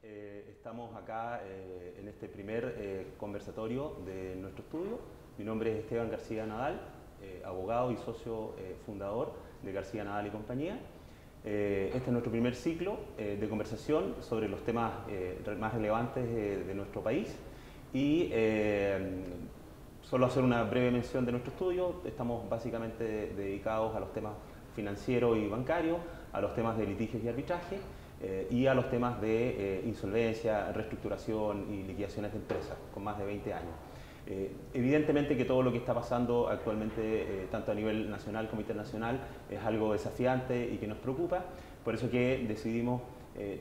Estamos acá en este primer conversatorio de nuestro estudio. Mi nombre es Esteban García Nadal, abogado y socio fundador de García Nadal y compañía. Este es nuestro primer ciclo de conversación sobre los temas más relevantes de nuestro país y solo hacer una breve mención de nuestro estudio. Estamos básicamente dedicados a los temas financieros y bancarios, a los temas de litigios y arbitraje y a los temas de insolvencia, reestructuración y liquidaciones de empresas con más de 20 años. Evidentemente que todo lo que está pasando actualmente, tanto a nivel nacional como internacional, es algo desafiante y que nos preocupa. Por eso que decidimos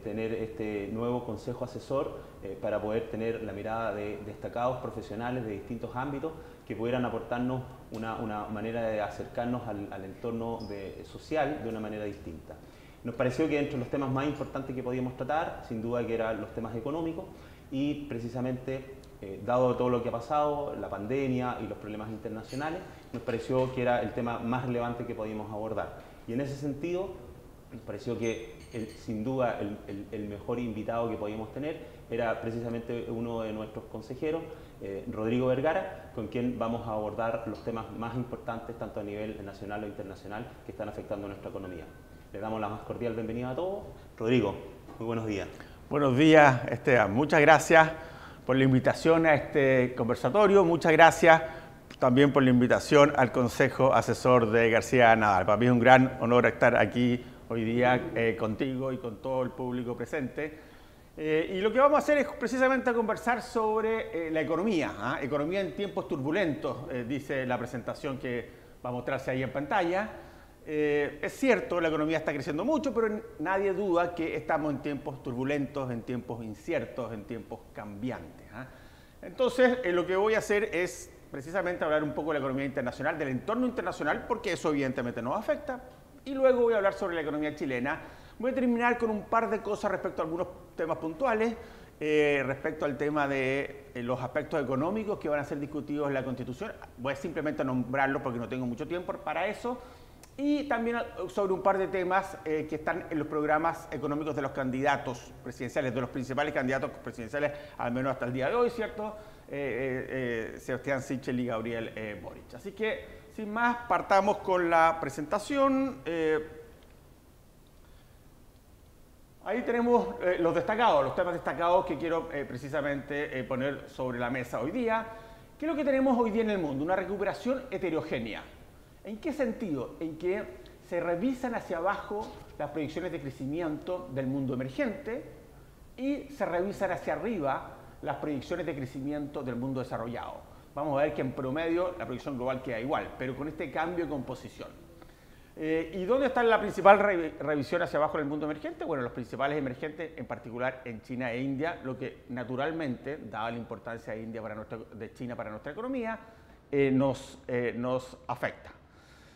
tener este nuevo consejo asesor para poder tener la mirada de destacados profesionales de distintos ámbitos que pudieran aportarnos una manera de acercarnos al entorno social de una manera distinta. Nos pareció que entre los temas más importantes que podíamos tratar, sin duda que eran los temas económicos y precisamente dado todo lo que ha pasado, la pandemia y los problemas internacionales, nos pareció que era el tema más relevante que podíamos abordar. Y en ese sentido, nos pareció que sin duda el mejor invitado que podíamos tener era precisamente uno de nuestros consejeros, Rodrigo Vergara, con quien vamos a abordar los temas más importantes, tanto a nivel nacional o internacional, que están afectando a nuestra economía. Le damos la más cordial bienvenida a todos. Rodrigo, muy buenos días. Buenos días, Esteban. Muchas gracias por la invitación a este conversatorio. Muchas gracias también por la invitación al Consejo Asesor de García Nadal. Para mí es un gran honor estar aquí hoy día contigo y con todo el público presente. Y lo que vamos a hacer es precisamente conversar sobre la economía. Economía en tiempos turbulentos, dice la presentación que va a mostrarse ahí en pantalla. Es cierto, la economía está creciendo mucho, pero nadie duda que estamos en tiempos turbulentos, en tiempos inciertos, en tiempos cambiantes. Entonces, lo que voy a hacer es precisamente hablar un poco de la economía internacional, del entorno internacional, porque eso evidentemente nos afecta. Y luego voy a hablar sobre la economía chilena. Voy a terminar con un par de cosas respecto a algunos temas puntuales, respecto al tema de los aspectos económicos que van a ser discutidos en la Constitución. Voy a simplemente nombrarlos porque no tengo mucho tiempo para eso. Y también sobre un par de temas que están en los programas económicos de los candidatos presidenciales, de los principales candidatos presidenciales, al menos hasta el día de hoy, ¿cierto? Sebastián Sichel y Gabriel Boric. Así que, sin más, partamos con la presentación. Ahí tenemos los destacados, los temas destacados que quiero precisamente poner sobre la mesa hoy día. ¿Qué es lo que tenemos hoy día en el mundo? Una recuperación heterogénea. ¿En qué sentido? En que se revisan hacia abajo las proyecciones de crecimiento del mundo emergente y se revisan hacia arriba las proyecciones de crecimiento del mundo desarrollado. Vamos a ver que en promedio la proyección global queda igual, pero con este cambio de composición. ¿Y dónde está la principal revisión hacia abajo del mundo emergente? Bueno, los principales emergentes, en particular en China e India, lo que naturalmente, dada la importancia de China para nuestra economía, nos afecta.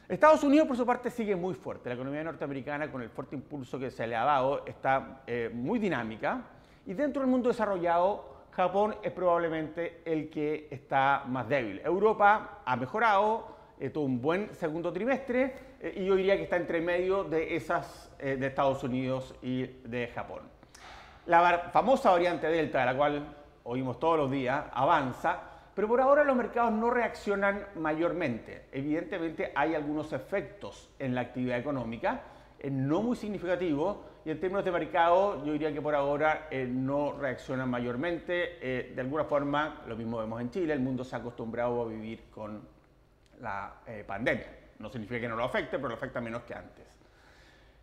Estados Unidos, por su parte, sigue muy fuerte. La economía norteamericana, con el fuerte impulso que se le ha dado, está muy dinámica. Y dentro del mundo desarrollado, Japón es probablemente el que está más débil. Europa ha mejorado, tuvo un buen segundo trimestre y yo diría que está entre medio de esas de Estados Unidos y de Japón. La famosa variante Delta, de la cual oímos todos los días, avanza. Pero por ahora los mercados no reaccionan mayormente. Evidentemente hay algunos efectos en la actividad económica, no muy significativos, y en términos de mercado yo diría que por ahora no reaccionan mayormente. De alguna forma, lo mismo vemos en Chile, el mundo se ha acostumbrado a vivir con la pandemia. No significa que no lo afecte, pero lo afecta menos que antes.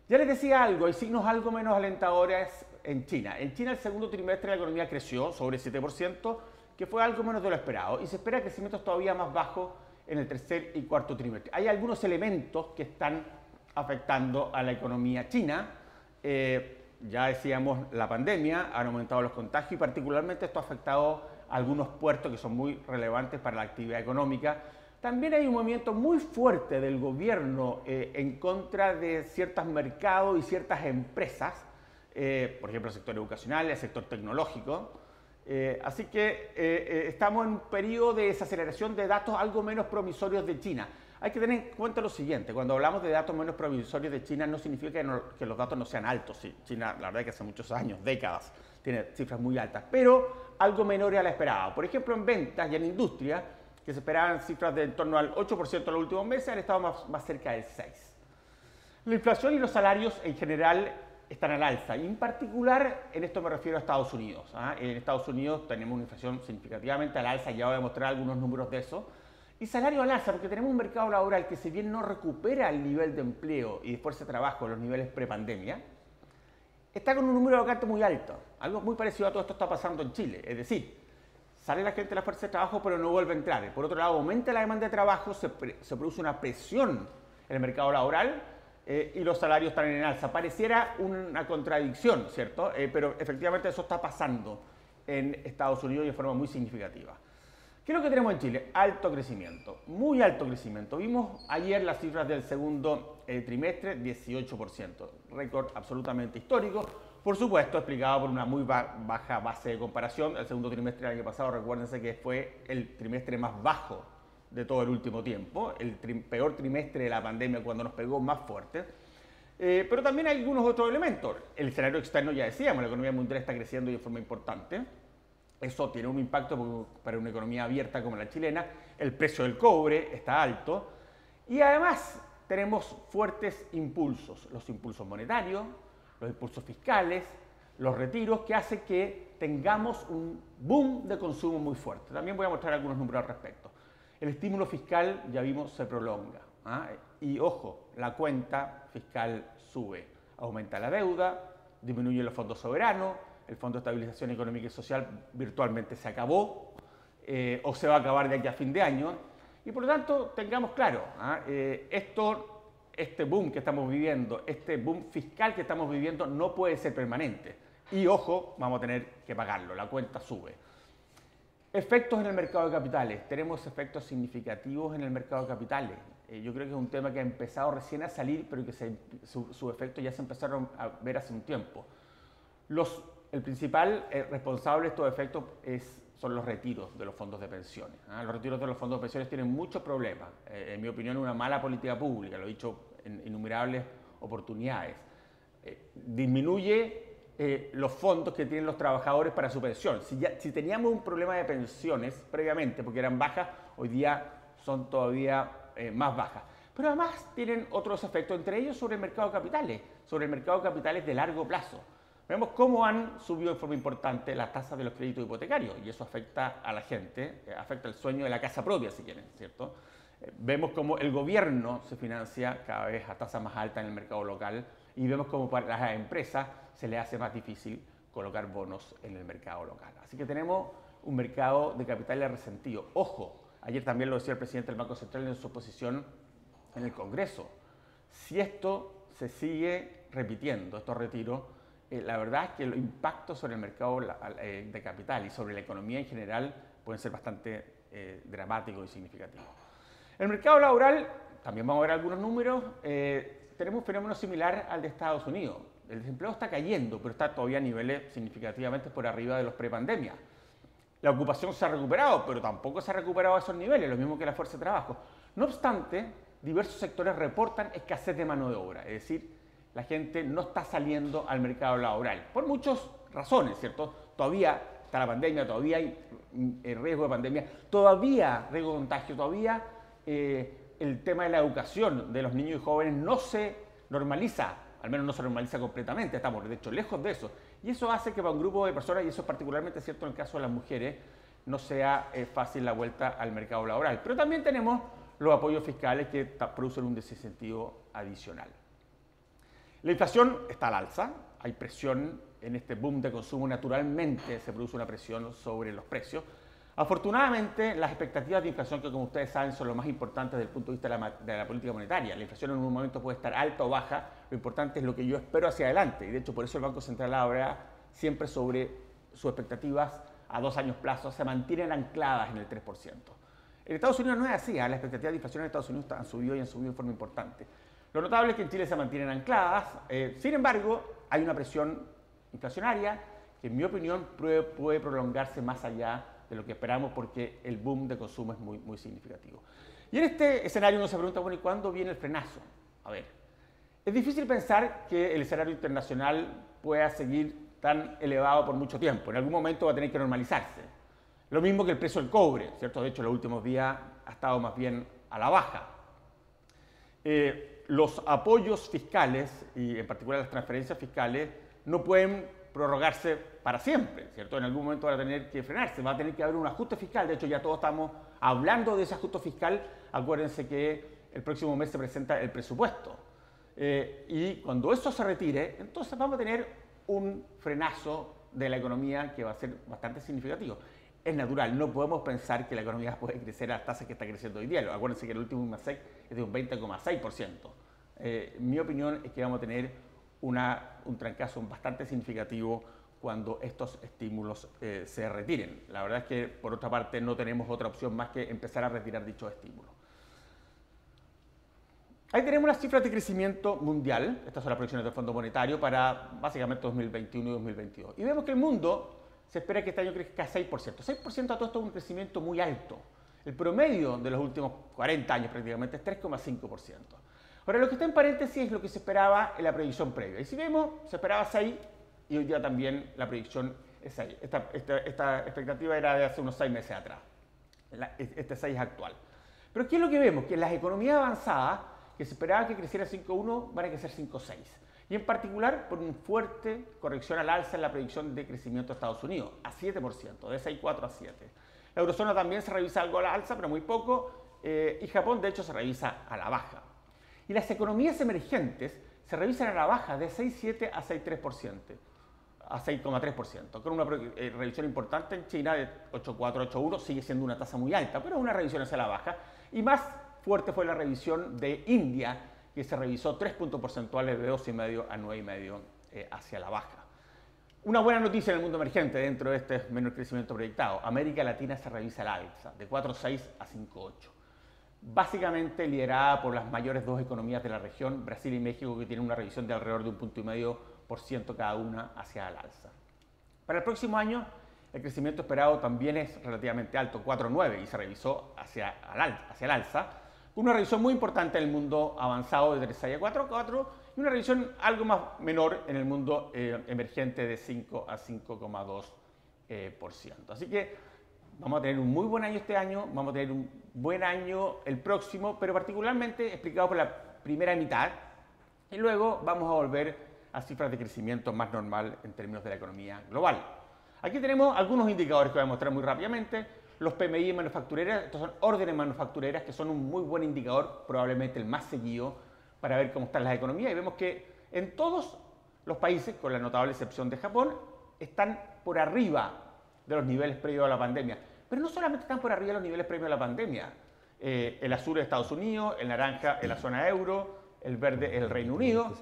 Ya les decía algo, hay signos algo menos alentadores en China. En China el segundo trimestre la economía creció sobre 7%, que fue algo menos de lo esperado, y se espera crecimientos todavía más bajos en el tercer y cuarto trimestre. Hay algunos elementos que están afectando a la economía china. Ya decíamos, la pandemia, han aumentado los contagios y particularmente esto ha afectado a algunos puertos que son muy relevantes para la actividad económica. También hay un movimiento muy fuerte del gobierno en contra de ciertos mercados y ciertas empresas, por ejemplo el sector educacional, el sector tecnológico, Así que estamos en un periodo de desaceleración de datos algo menos promisorios de China. Hay que tener en cuenta lo siguiente, cuando hablamos de datos menos promisorios de China no significa que los datos no sean altos. Sí, China, la verdad es que hace muchos años, décadas, tiene cifras muy altas, pero algo menores a la esperada. Por ejemplo, en ventas y en industria, que se esperaban cifras de en torno al 8% en los últimos meses, han estado más cerca del 6%. La inflación y los salarios en general están al alza, y en particular en esto me refiero a Estados Unidos. En Estados Unidos tenemos una inflación significativamente al alza, ya voy a mostrar algunos números de eso. Y salario al alza, porque tenemos un mercado laboral que si bien no recupera el nivel de empleo y de fuerza de trabajo en los niveles prepandemia, está con un número de vacantes muy alto. Algo muy parecido a todo esto está pasando en Chile. Es decir, sale la gente de la fuerza de trabajo pero no vuelve a entrar. Por otro lado, aumenta la demanda de trabajo, se produce una presión en el mercado laboral y los salarios están en alza. Pareciera una contradicción, ¿cierto? Pero efectivamente eso está pasando en Estados Unidos y de forma muy significativa. ¿Qué es lo que tenemos en Chile? Alto crecimiento, muy alto crecimiento. Vimos ayer las cifras del segundo trimestre, 18%, récord absolutamente histórico. Por supuesto, explicado por una muy baja base de comparación. El segundo trimestre del año pasado, recuérdense que fue el trimestre más bajo de todo el último tiempo, el peor trimestre de la pandemia cuando nos pegó más fuerte. Pero también hay algunos otros elementos. El escenario externo, ya decíamos, la economía mundial está creciendo de forma importante. Eso tiene un impacto para una economía abierta como la chilena. El precio del cobre está alto. Y además tenemos fuertes impulsos. Los impulsos monetarios, los impulsos fiscales, los retiros, que hacen que tengamos un boom de consumo muy fuerte. También voy a mostrar algunos números al respecto. El estímulo fiscal, ya vimos, se prolonga. Y ojo, la cuenta fiscal sube. Aumenta la deuda, disminuye los fondos soberanos. El Fondo de Estabilización Económica y Social virtualmente se acabó o se va a acabar de aquí a fin de año. Y por lo tanto, tengamos claro, este boom que estamos viviendo, este boom fiscal que estamos viviendo no puede ser permanente. Y ojo, vamos a tener que pagarlo, la cuenta sube. Efectos en el mercado de capitales. Tenemos efectos significativos en el mercado de capitales. Yo creo que es un tema que ha empezado recién a salir, pero que su efecto ya se empezaron a ver hace un tiempo. El principal responsable de estos efectos son los retiros de los fondos de pensiones. Los retiros de los fondos de pensiones tienen muchos problemas. En mi opinión, una mala política pública, lo he dicho en innumerables oportunidades. Disminuye los fondos que tienen los trabajadores para su pensión. Si teníamos un problema de pensiones previamente, porque eran bajas, hoy día son todavía más bajas. Pero además tienen otros efectos, entre ellos sobre el mercado de capitales de largo plazo. Vemos cómo han subido de forma importante las tasas de los créditos hipotecarios y eso afecta a la gente, afecta el sueño de la casa propia, si quieren, ¿cierto? Vemos cómo el gobierno se financia cada vez a tasas más altas en el mercado local y vemos cómo para las empresas se les hace más difícil colocar bonos en el mercado local. Así que tenemos un mercado de capitales resentido. Ojo, ayer también lo decía el presidente del Banco Central en su posición en el Congreso. Si esto se sigue repitiendo, estos retiros, la verdad es que los impactos sobre el mercado de capital y sobre la economía en general pueden ser bastante dramáticos y significativos. En el mercado laboral, también vamos a ver algunos números, tenemos un fenómeno similar al de Estados Unidos. El desempleo está cayendo, pero está todavía a niveles significativamente por arriba de los prepandemia. La ocupación se ha recuperado, pero tampoco se ha recuperado a esos niveles, lo mismo que la fuerza de trabajo. No obstante, diversos sectores reportan escasez de mano de obra, es decir, la gente no está saliendo al mercado laboral, por muchas razones, ¿cierto? Todavía está la pandemia, todavía hay riesgo de pandemia, todavía riesgo de contagio, todavía el tema de la educación de los niños y jóvenes no se normaliza, al menos no se normaliza completamente, estamos de hecho lejos de eso. Y eso hace que para un grupo de personas, y eso es particularmente cierto en el caso de las mujeres, no sea fácil la vuelta al mercado laboral. Pero también tenemos los apoyos fiscales que producen un desincentivo adicional. La inflación está al alza, hay presión en este boom de consumo, naturalmente se produce una presión sobre los precios. Afortunadamente, las expectativas de inflación, que como ustedes saben son lo más importante desde el punto de vista de la política monetaria. La inflación en un momento puede estar alta o baja, lo importante es lo que yo espero hacia adelante. Y de hecho, por eso el Banco Central ahora siempre sobre sus expectativas a 2 años plazo se mantienen ancladas en el 3%. En Estados Unidos no es así, las expectativas de inflación en Estados Unidos han subido y han subido de forma importante. Lo notable es que en Chile se mantienen ancladas, sin embargo, hay una presión inflacionaria que en mi opinión puede prolongarse más allá de lo que esperamos porque el boom de consumo es muy significativo. Y en este escenario uno se pregunta, bueno, ¿y cuándo viene el frenazo? A ver, es difícil pensar que el escenario internacional pueda seguir tan elevado por mucho tiempo. En algún momento va a tener que normalizarse. Lo mismo que el precio del cobre, ¿cierto? De hecho, en los últimos días ha estado más bien a la baja. Los apoyos fiscales, y en particular las transferencias fiscales, no pueden prorrogarse para siempre, ¿cierto? En algún momento van a tener que frenarse, va a tener que haber un ajuste fiscal. De hecho, ya todos estamos hablando de ese ajuste fiscal. Acuérdense que el próximo mes se presenta el presupuesto. Y cuando eso se retire, entonces vamos a tener un frenazo de la economía que va a ser bastante significativo. Es natural, no podemos pensar que la economía puede crecer a las tasas que está creciendo hoy día. Acuérdense que el último IMASEC es de un 20,6%. Mi opinión es que vamos a tener un trancazo bastante significativo cuando estos estímulos se retiren. La verdad es que, por otra parte, no tenemos otra opción más que empezar a retirar dichos estímulos. Ahí tenemos las cifras de crecimiento mundial. Estas son las proyecciones del Fondo Monetario para básicamente 2021 y 2022. Y vemos que el mundo se espera que este año crezca 6%. 6% a todo esto es un crecimiento muy alto. El promedio de los últimos 40 años prácticamente es 3,5%. Ahora, lo que está en paréntesis es lo que se esperaba en la previsión previa. Y si vemos, se esperaba 6 y hoy día también la predicción es 6. Esta expectativa era de hace unos 6 meses atrás. Este 6 es actual. Pero ¿qué es lo que vemos? Que las economías avanzadas, que se esperaba que creciera 5,1, van a crecer 5,6. Y en particular por una fuerte corrección al alza en la predicción de crecimiento de Estados Unidos, a 7%, de 6,4 a 7. La eurozona también se revisa algo a la alza, pero muy poco, y Japón de hecho se revisa a la baja. Y las economías emergentes se revisan a la baja de 6,7 a 6,3%, a 6,3%, con una revisión importante en China de 8,4, 8,1, sigue siendo una tasa muy alta, pero una revisión hacia la baja, y más fuerte fue la revisión de India, que se revisó 3 puntos porcentuales de 2,5 a 9,5 hacia la baja. Una buena noticia en el mundo emergente dentro de este menor crecimiento proyectado. América Latina se revisa al alza, de 4,6 a 5,8. Básicamente liderada por las mayores dos economías de la región, Brasil y México, que tienen una revisión de alrededor de 1,5% cada una hacia el alza. Para el próximo año, el crecimiento esperado también es relativamente alto, 4,9, y se revisó hacia el alza. Una revisión muy importante en el mundo avanzado de 3,6 a 4,4 y una revisión algo más menor en el mundo emergente de 5 a 5,2%. Así que vamos a tener un muy buen año este año, vamos a tener un buen año el próximo, pero particularmente explicado por la primera mitad, y luego vamos a volver a cifras de crecimiento más normal en términos de la economía global. Aquí tenemos algunos indicadores que voy a mostrar muy rápidamente. Los PMI manufactureras, estos son órdenes manufactureras que son un muy buen indicador, probablemente el más seguido para ver cómo están las economías. Y vemos que en todos los países, con la notable excepción de Japón, están por arriba de los niveles previos a la pandemia. Pero no solamente están por arriba de los niveles previos a la pandemia. El azul es Estados Unidos, el naranja es la zona euro, el verde es el Reino Unido,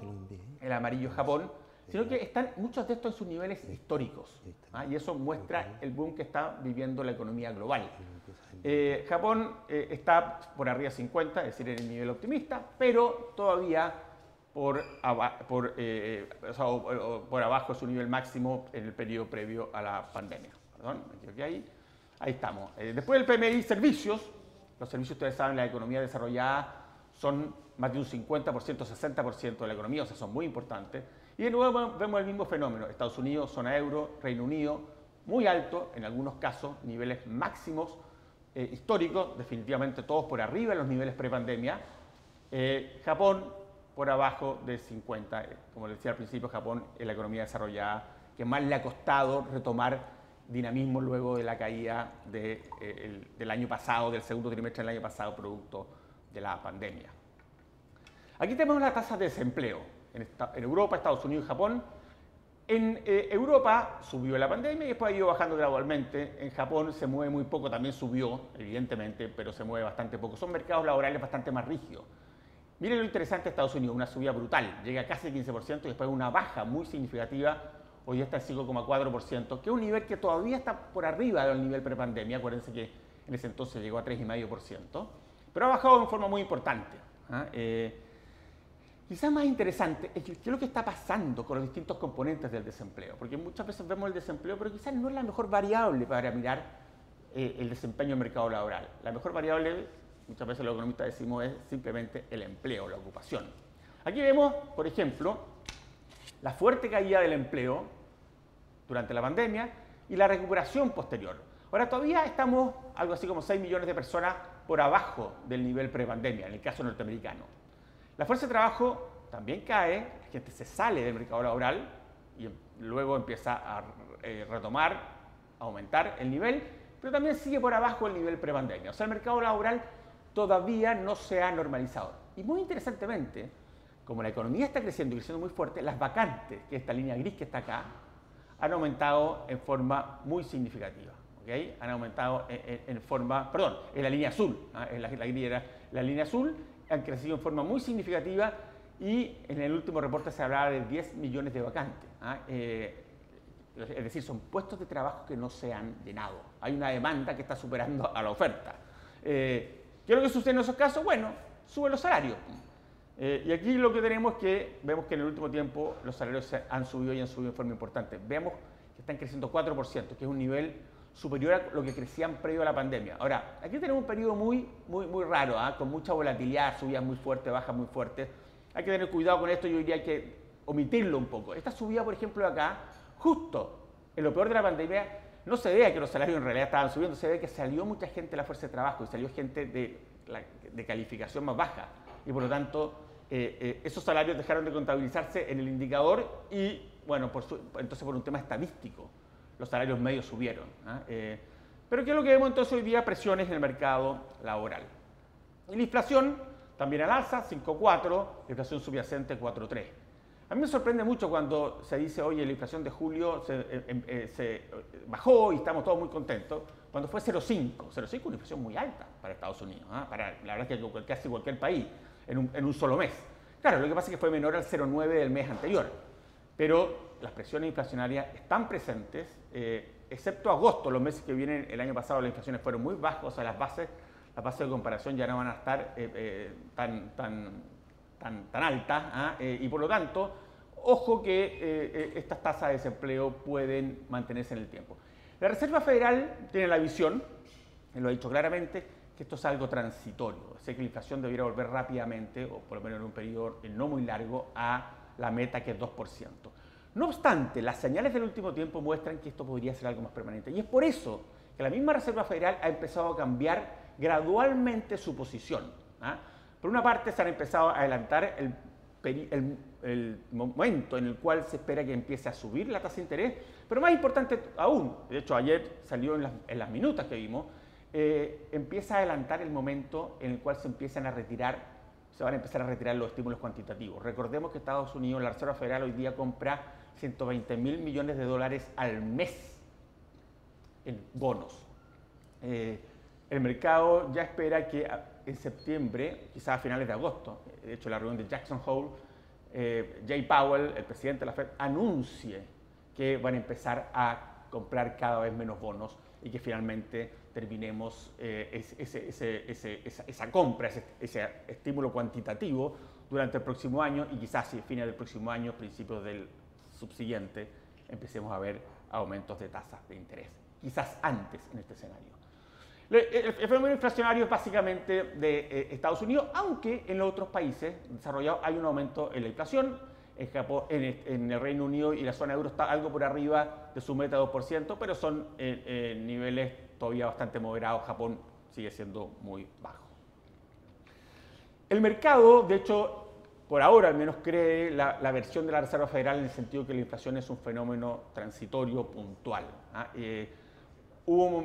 el amarillo es Japón, sino que están muchos de estos en sus niveles históricos. Y eso muestra el boom que está viviendo la economía global. Japón está por arriba de 50, es decir, en el nivel optimista, pero todavía por abajo de su nivel máximo en el periodo previo a la pandemia. Perdón, me equivoqué ahí. Ahí estamos. Después del PMI servicios, los servicios, ustedes saben, la economía desarrollada son más de un 50%, 60% de la economía, o sea, son muy importantes. Y de nuevo vemos el mismo fenómeno. Estados Unidos, zona euro, Reino Unido, muy alto, en algunos casos, niveles máximos históricos, definitivamente todos por arriba de los niveles prepandemia. Japón, por abajo de 50. Como les decía al principio, Japón es la economía desarrollada que más le ha costado retomar dinamismo luego de la caída del año pasado, del segundo trimestre del año pasado, producto de la pandemia. Aquí tenemos la tasa de desempleo. En Europa, Estados Unidos y Japón. En Europa subió la pandemia y después ha ido bajando gradualmente. En Japón se mueve muy poco, también subió, evidentemente, pero se mueve bastante poco. Son mercados laborales bastante más rígidos. Miren lo interesante de Estados Unidos, una subida brutal, llega a casi el 15% y después una baja muy significativa, hoy está en 5,4%, que es un nivel que todavía está por arriba del nivel prepandemia. Acuérdense que en ese entonces llegó a 3,5%, pero ha bajado de forma muy importante. Quizás más interesante es qué es lo que está pasando con los distintos componentes del desempleo, porque muchas veces vemos el desempleo, pero quizás no es la mejor variable para mirar el desempeño del mercado laboral. La mejor variable, muchas veces los economistas decimos, es simplemente el empleo, la ocupación. Aquí vemos, por ejemplo, la fuerte caída del empleo durante la pandemia y la recuperación posterior. Ahora todavía estamos algo así como 6 millones de personas por abajo del nivel prepandemia, en el caso norteamericano. La fuerza de trabajo también cae, la gente se sale del mercado laboral y luego empieza a retomar, a aumentar el nivel, pero también sigue por abajo el nivel prepandemia. O sea, el mercado laboral todavía no se ha normalizado. Y muy interesantemente, como la economía está creciendo y creciendo muy fuerte, las vacantes, que es esta línea gris que está acá, han aumentado en forma muy significativa. ¿Okay? Han aumentado en forma, perdón, en la línea azul, en la línea azul, han crecido en forma muy significativa y en el último reporte se hablaba de 10 millones de vacantes. Es decir, son puestos de trabajo que no se han llenado. Hay una demanda que está superando a la oferta. ¿Qué es lo que sucede en esos casos? Bueno, suben los salarios. Y aquí lo que tenemos es que vemos que en el último tiempo los salarios han subido y han subido en forma importante. Vemos que están creciendo 4%, que es un nivel superior a lo que crecían previo a la pandemia. Ahora, aquí tenemos un periodo muy raro, con mucha volatilidad, subidas muy fuertes, bajas muy fuertes. Hay que tener cuidado con esto, yo diría que hay que omitirlo un poco. Esta subida, por ejemplo, de acá, justo en lo peor de la pandemia, no se ve que los salarios en realidad estaban subiendo, se ve que salió mucha gente de la fuerza de trabajo y salió gente de calificación más baja. Y por lo tanto, esos salarios dejaron de contabilizarse en el indicador y, bueno, entonces por un tema estadístico, los salarios medios subieron. Pero ¿qué es lo que vemos entonces hoy día? Presiones en el mercado laboral. Y la inflación también al alza, 5,4, la inflación subyacente 4,3. A mí me sorprende mucho cuando se dice, oye, la inflación de julio se bajó y estamos todos muy contentos, cuando fue 0,5. 0,5 es una inflación muy alta para Estados Unidos, para la verdad que casi cualquier país, en un solo mes. Claro, lo que pasa es que fue menor al 0,9 del mes anterior, pero las presiones inflacionarias están presentes, excepto agosto, los meses que vienen, el año pasado las inflaciones fueron muy bajas, o sea, las bases de comparación ya no van a estar tan altas, y por lo tanto, ojo que estas tasas de desempleo pueden mantenerse en el tiempo. La Reserva Federal tiene la visión, lo ha dicho claramente, que esto es algo transitorio, o sea que la inflación debiera volver rápidamente, o por lo menos en un periodo no muy largo, a la meta que es 2%. No obstante, las señales del último tiempo muestran que esto podría ser algo más permanente. Y es por eso que la misma Reserva Federal ha empezado a cambiar gradualmente su posición. Por una parte, se han empezado a adelantar el momento en el cual se espera que empiece a subir la tasa de interés, pero más importante aún, de hecho ayer salió en las minutas que vimos, empieza a adelantar el momento en el cual se van a empezar a retirar los estímulos cuantitativos. Recordemos que Estados Unidos, la Reserva Federal hoy día compra 120.000 millones de dólares al mes en bonos. El mercado ya espera que en septiembre, quizás a finales de agosto, de hecho la reunión de Jackson Hole, Jay Powell, el presidente de la Fed, anuncie que van a empezar a comprar cada vez menos bonos y que finalmente terminemos esa compra, ese estímulo cuantitativo durante el próximo año y quizás si a fines del próximo año, principios del subsiguiente, empecemos a ver aumentos de tasas de interés. Quizás antes en este escenario. El fenómeno inflacionario es básicamente de Estados Unidos, aunque en los otros países desarrollados hay un aumento en la inflación. En Japón, en el Reino Unido y la zona euro está algo por arriba de su meta de 2%, pero son niveles todavía bastante moderados. Japón sigue siendo muy bajo. El mercado, de hecho, por ahora al menos cree la versión de la Reserva Federal en el sentido que la inflación es un fenómeno transitorio puntual.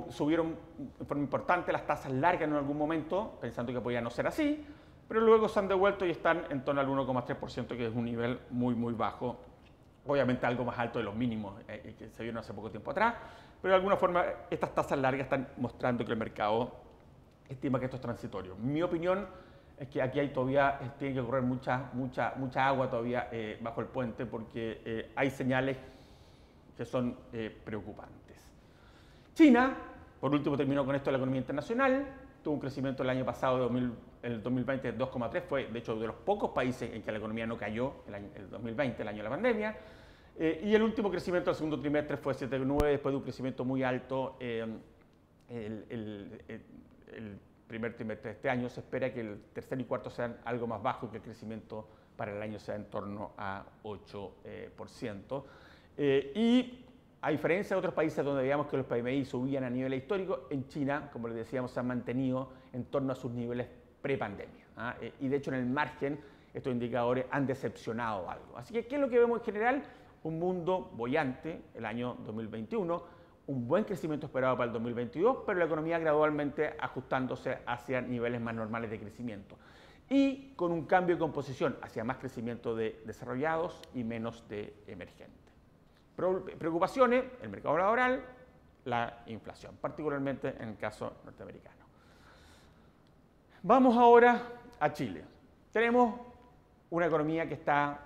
Subieron de forma importante las tasas largas en algún momento, pensando que podía no ser así, pero luego se han devuelto y están en torno al 1,3%, que es un nivel muy bajo, obviamente algo más alto de los mínimos que se vieron hace poco tiempo atrás, pero de alguna forma estas tasas largas están mostrando que el mercado estima que esto es transitorio. Mi opinión es que aquí tiene que correr mucha agua todavía bajo el puente porque hay señales que son preocupantes. China, por último termino con esto de la economía internacional. tuvo un crecimiento el año pasado, el 2020, de 2,3%, fue de hecho de los pocos países en que la economía no cayó el 2020, el año de la pandemia. Y el último crecimiento del segundo trimestre fue 7,9%, después de un crecimiento muy alto el primer trimestre de este año. Se espera que el tercer y cuarto sean algo más bajos, que el crecimiento para el año sea en torno a 8%. Y a diferencia de otros países donde veíamos que los PMI subían a nivel histórico, en China, como les decíamos, se han mantenido en torno a sus niveles prepandemia. Y de hecho en el margen estos indicadores han decepcionado algo. Así que, ¿qué es lo que vemos en general? Un mundo boyante el año 2021, un buen crecimiento esperado para el 2022, pero la economía gradualmente ajustándose hacia niveles más normales de crecimiento. Y con un cambio de composición hacia más crecimiento de desarrollados y menos de emergentes. Preocupaciones, el mercado laboral, la inflación, particularmente en el caso norteamericano. Vamos ahora a Chile. Tenemos una economía que está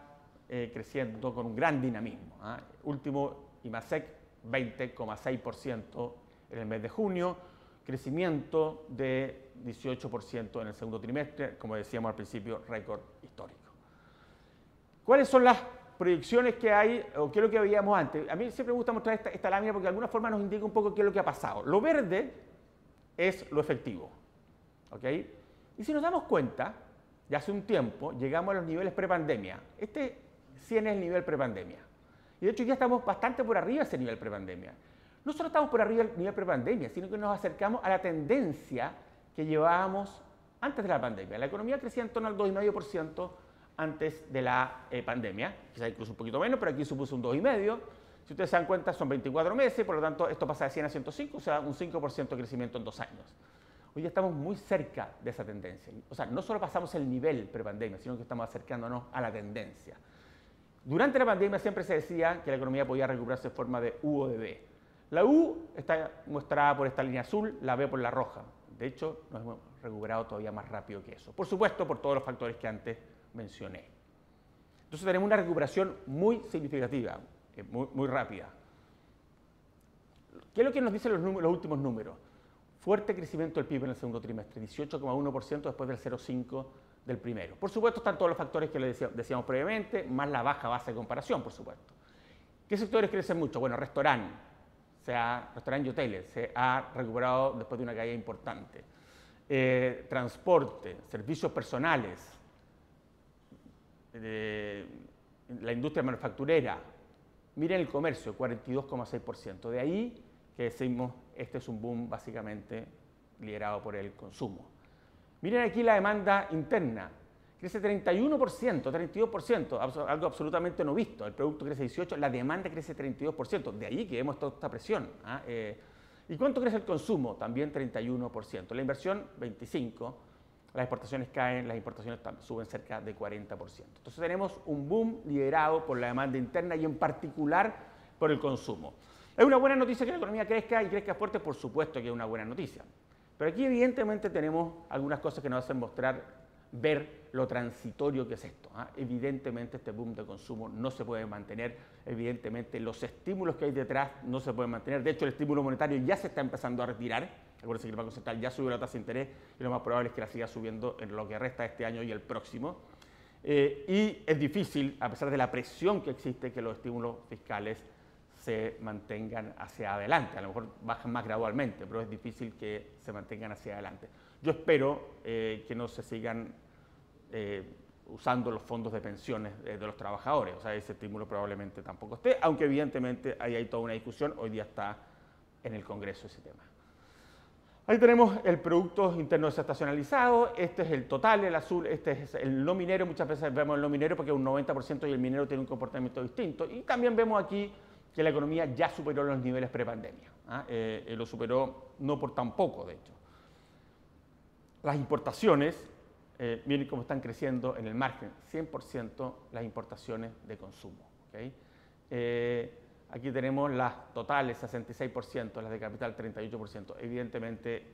creciendo con un gran dinamismo. Último IMASEC, 20,6% en el mes de junio, crecimiento de 18% en el segundo trimestre, como decíamos al principio, récord histórico. ¿Cuáles son las proyecciones que hay, o qué es lo que veíamos antes? A mí siempre me gusta mostrar esta lámina porque de alguna forma nos indica un poco qué es lo que ha pasado. Lo verde es lo efectivo, ¿ok? Y si nos damos cuenta, ya hace un tiempo llegamos a los niveles prepandemia. Este 100 es el nivel prepandemia. Y de hecho ya estamos bastante por arriba de ese nivel prepandemia. No solo estamos por arriba del nivel prepandemia, sino que nos acercamos a la tendencia que llevábamos antes de la pandemia. La economía crecía en torno al 2,5% antes de la pandemia, quizás incluso un poquito menos, pero aquí supuso un 2,5%. Si ustedes se dan cuenta, son 24 meses, por lo tanto esto pasa de 100 a 105, o sea, un 5% de crecimiento en 2 años. Hoy ya estamos muy cerca de esa tendencia. O sea, no solo pasamos el nivel prepandemia, sino que estamos acercándonos a la tendencia. Durante la pandemia siempre se decía que la economía podía recuperarse en forma de U o de V. La U está mostrada por esta línea azul, la V por la roja. De hecho, nos hemos recuperado todavía más rápido que eso. Por supuesto, por todos los factores que antes mencioné. Entonces tenemos una recuperación muy significativa, muy rápida. ¿Qué es lo que nos dicen los últimos números? Fuerte crecimiento del PIB en el segundo trimestre, 18,1% después del 0,5% del primero. Por supuesto, están todos los factores que les decíamos previamente, más la baja base de comparación, por supuesto. ¿Qué sectores crecen mucho? Bueno, restaurante y hoteles se ha recuperado después de una caída importante. Transporte, servicios personales, la industria manufacturera. Miren el comercio, 42,6%. De ahí que decimos, este es un boom básicamente liderado por el consumo. Miren aquí la demanda interna, crece 31%, 32%, algo absolutamente no visto. El producto crece 18%, la demanda crece 32%, de ahí que vemos toda esta presión. ¿Y cuánto crece el consumo? También 31%. La inversión, 25%. Las exportaciones caen, las importaciones suben cerca de 40%. Entonces tenemos un boom liderado por la demanda interna y en particular por el consumo. ¿Es una buena noticia que la economía crezca y crezca fuerte? Por supuesto que es una buena noticia. Pero aquí evidentemente tenemos algunas cosas que nos hacen ver lo transitorio que es esto. Evidentemente este boom de consumo no se puede mantener, evidentemente los estímulos que hay detrás no se pueden mantener. De hecho, el estímulo monetario ya se está empezando a retirar. Acuérdense que el Banco Central ya subió la tasa de interés y lo más probable es que la siga subiendo en lo que resta de este año y el próximo. Y es difícil, a pesar de la presión que existe, que los estímulos fiscales se mantengan hacia adelante. A lo mejor bajan más gradualmente, pero es difícil que se mantengan hacia adelante. Yo espero que no se sigan usando los fondos de pensiones de los trabajadores, o sea, ese estímulo probablemente tampoco esté, aunque evidentemente ahí hay toda una discusión, hoy día está en el Congreso ese tema. Ahí tenemos el Producto Interno Desestacionalizado, este es el total, el azul, este es el no minero, muchas veces vemos el no minero porque es un 90% y el minero tiene un comportamiento distinto, y también vemos aquí que la economía ya superó los niveles prepandemia, lo superó no por tan poco, de hecho. Las importaciones, miren cómo están creciendo en el margen, 100% las importaciones de consumo. ¿Okay? Aquí tenemos las totales, 66%, las de capital, 38%. Evidentemente,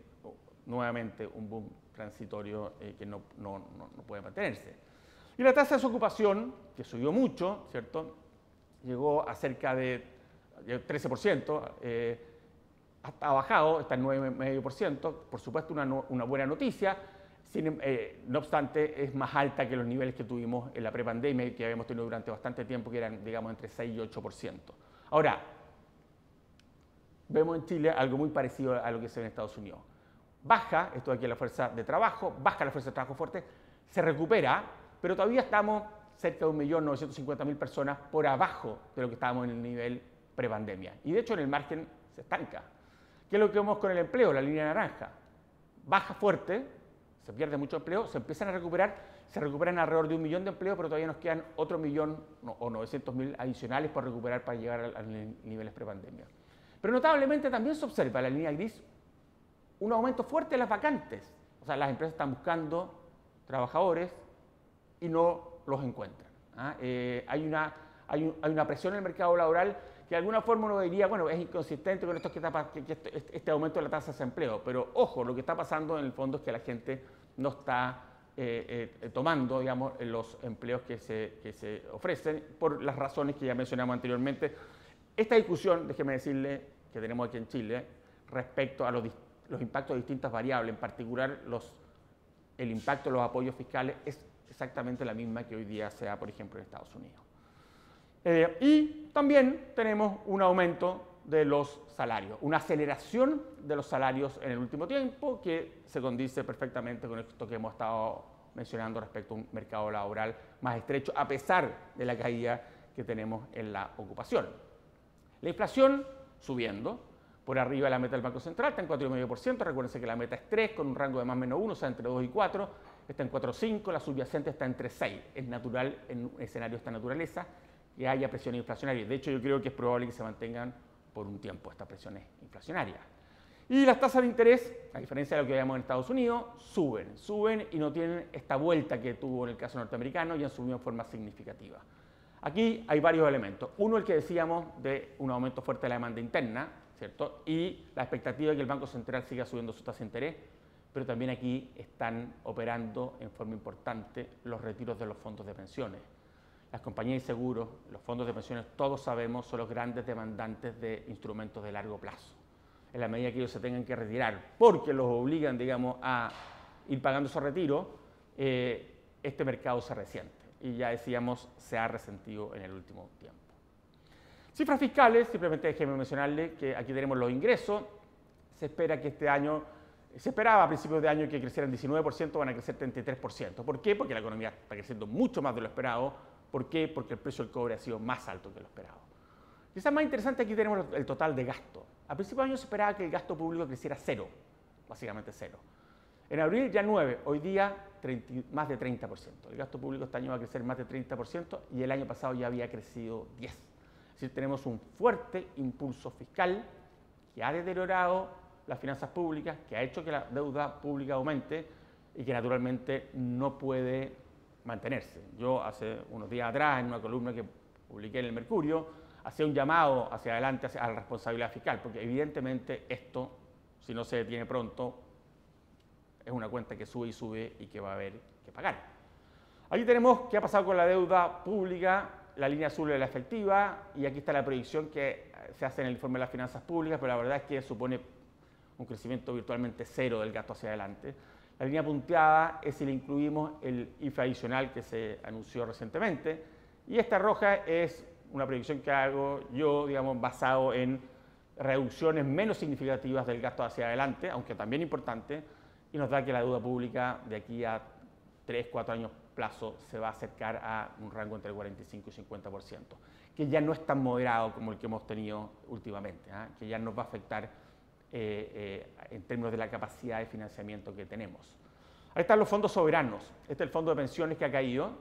nuevamente, un boom transitorio que no puede mantenerse. Y la tasa de desocupación, que subió mucho, ¿cierto? Llegó a cerca de 13%, ha bajado, está en 9,5%, por supuesto una buena noticia. No obstante, es más alta que los niveles que tuvimos en la prepandemia y que habíamos tenido durante bastante tiempo, que eran, digamos, entre 6 y 8%. Ahora, vemos en Chile algo muy parecido a lo que se ve en Estados Unidos. Baja, esto de aquí es la fuerza de trabajo, baja la fuerza de trabajo fuerte, se recupera, pero todavía estamos cerca de 1.950.000 personas por abajo de lo que estábamos en el nivel prepandemia. Y de hecho en el margen se estanca. ¿Qué es lo que vemos con el empleo? La línea naranja. Baja fuerte, se pierde mucho empleo, se empiezan a recuperar, se recuperan alrededor de 1 millón de empleos, pero todavía nos quedan otro millón o 900.000 adicionales por recuperar para llegar a niveles prepandemia. Pero notablemente también se observa en la línea gris un aumento fuerte de las vacantes. O sea, las empresas están buscando trabajadores y no los encuentran. Hay una presión en el mercado laboral que de alguna forma uno diría, bueno, es inconsistente con esto este aumento de la tasa de desempleo, pero ojo, lo que está pasando en el fondo es que la gente no está tomando, digamos, los empleos que se ofrecen por las razones que ya mencionamos anteriormente. Esta discusión, déjeme decirle, que tenemos aquí en Chile respecto a los impactos de distintas variables, en particular el impacto de los apoyos fiscales, es exactamente la misma que hoy día se da, por ejemplo, en Estados Unidos. Y también tenemos un aumento de los salarios, una aceleración de los salarios en el último tiempo que se condice perfectamente con esto que hemos estado mencionando respecto a un mercado laboral más estrecho, a pesar de la caída que tenemos en la ocupación. La inflación subiendo, por arriba de la meta del Banco Central, está en 4,5%, recuérdense que la meta es 3, con un rango de más o menos 1, o sea, entre 2 y 4, está en 4,5, la subyacente está entre 6. Es natural en un escenario de esta naturaleza que haya presiones inflacionarias. De hecho, yo creo que es probable que se mantengan por un tiempo estas presiones inflacionarias. Y las tasas de interés, a diferencia de lo que veíamos en Estados Unidos, suben y no tienen esta vuelta que tuvo en el caso norteamericano y han subido en forma significativa. Aquí hay varios elementos. Uno, el que decíamos de un aumento fuerte de la demanda interna, ¿cierto? Y la expectativa de que el Banco Central siga subiendo su tasa de interés, pero también aquí están operando en forma importante los retiros de los fondos de pensiones. Las compañías de seguros, los fondos de pensiones, todos sabemos, son los grandes demandantes de instrumentos de largo plazo. En la medida que ellos se tengan que retirar, porque los obligan, digamos, a ir pagando esos retiros, este mercado se resiente. Y ya decíamos, se ha resentido en el último tiempo. Cifras fiscales, simplemente déjenme mencionarle que aquí tenemos los ingresos. Se espera que este año, se esperaba a principios de año que crecieran 19%, van a crecer 33%. ¿Por qué? Porque la economía está creciendo mucho más de lo esperado. ¿Por qué? Porque el precio del cobre ha sido más alto que lo esperado. Quizás más interesante, aquí tenemos el total de gasto. A principios de año se esperaba que el gasto público creciera 0, básicamente 0. En abril ya 9, hoy día más de 30%. El gasto público este año va a crecer más de 30% y el año pasado ya había crecido 10%. Es decir, tenemos un fuerte impulso fiscal que ha deteriorado las finanzas públicas, que ha hecho que la deuda pública aumente y que naturalmente no puede mantenerse. Yo hace unos días atrás, en una columna que publiqué en el Mercurio, hacía un llamado hacia adelante a la responsabilidad fiscal, porque evidentemente esto, si no se detiene pronto, es una cuenta que sube y sube y que va a haber que pagar. Aquí tenemos qué ha pasado con la deuda pública, la línea azul es la efectiva, y aquí está la proyección que se hace en el informe de las finanzas públicas, pero la verdad es que supone un crecimiento virtualmente cero del gasto hacia adelante. La línea punteada es si le incluimos el IFE adicional que se anunció recientemente, y esta roja es una proyección que hago yo, digamos, basado en reducciones menos significativas del gasto hacia adelante, aunque también importante, y nos da que la deuda pública de aquí a 3-4 años plazo se va a acercar a un rango entre el 45 y 50%, que ya no es tan moderado como el que hemos tenido últimamente, que ya nos va a afectar en términos de la capacidad de financiamiento que tenemos. Ahí están los fondos soberanos. Este es el fondo de pensiones que ha caído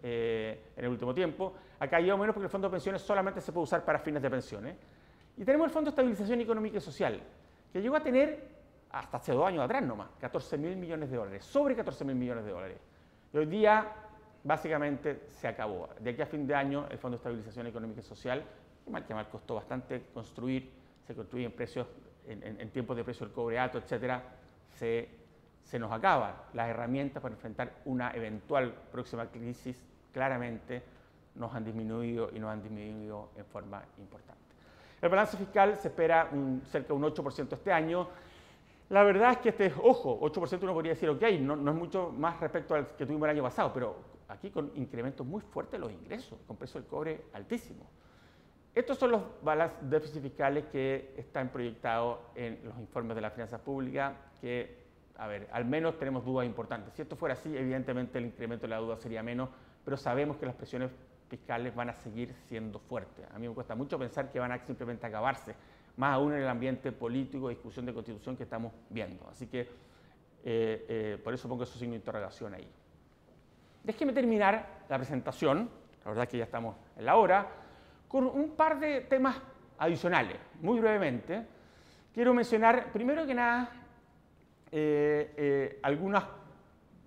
en el último tiempo. Ha caído menos porque el fondo de pensiones solamente se puede usar para fines de pensiones. Y tenemos el Fondo de Estabilización Económica y Social, que llegó a tener hasta hace 2 años atrás nomás, 14.000 millones de dólares, sobre 14.000 millones de dólares. Y hoy día, básicamente, se acabó. De aquí a fin de año, el Fondo de Estabilización Económica y Social, que mal costó bastante construir, se construye en precios, en tiempos de precio del cobre alto, etcétera, se nos acaban las herramientas para enfrentar una eventual próxima crisis. Claramente nos han disminuido y nos han disminuido en forma importante. El balance fiscal se espera cerca de un 8% este año. La verdad es que ojo, 8% uno podría decir, ok, no es mucho más respecto al que tuvimos el año pasado, pero aquí con incrementos muy fuertes de los ingresos, con precio del cobre altísimo. Estos son los déficits fiscales que están proyectados en los informes de las finanzas públicas, que, a ver, al menos tenemos dudas importantes. Si esto fuera así, evidentemente el incremento de la deuda sería menos, pero sabemos que las presiones fiscales van a seguir siendo fuertes. A mí me cuesta mucho pensar que van a simplemente acabarse, más aún en el ambiente político de discusión de constitución que estamos viendo. Así que por eso pongo ese signo de interrogación ahí. Déjeme terminar la presentación, la verdad es que ya estamos en la hora, con un par de temas adicionales, muy brevemente. Quiero mencionar, primero que nada,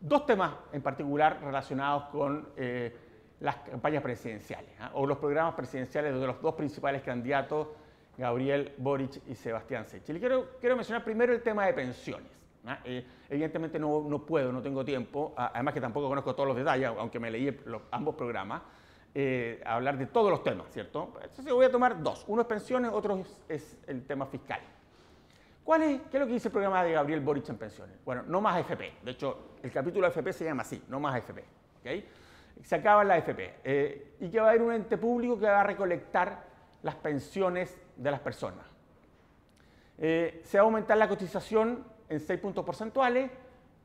dos temas en particular relacionados con las campañas presidenciales, o los programas presidenciales de los dos principales candidatos, Gabriel Boric y Sebastián Sichel. Y quiero mencionar primero el tema de pensiones. Evidentemente no puedo, no tengo tiempo, además que tampoco conozco todos los detalles, aunque me leí ambos programas, hablar de todos los temas, ¿cierto? Entonces voy a tomar dos. Uno es pensiones, otro es el tema fiscal. ¿Qué es lo que dice el programa de Gabriel Boric en pensiones? Bueno, no más AFP. De hecho, el capítulo de AFP se llama así, no más AFP. ¿Okay? Se acaba la AFP. Y que va a haber un ente público que va a recolectar las pensiones de las personas. Se va a aumentar la cotización en 6 puntos porcentuales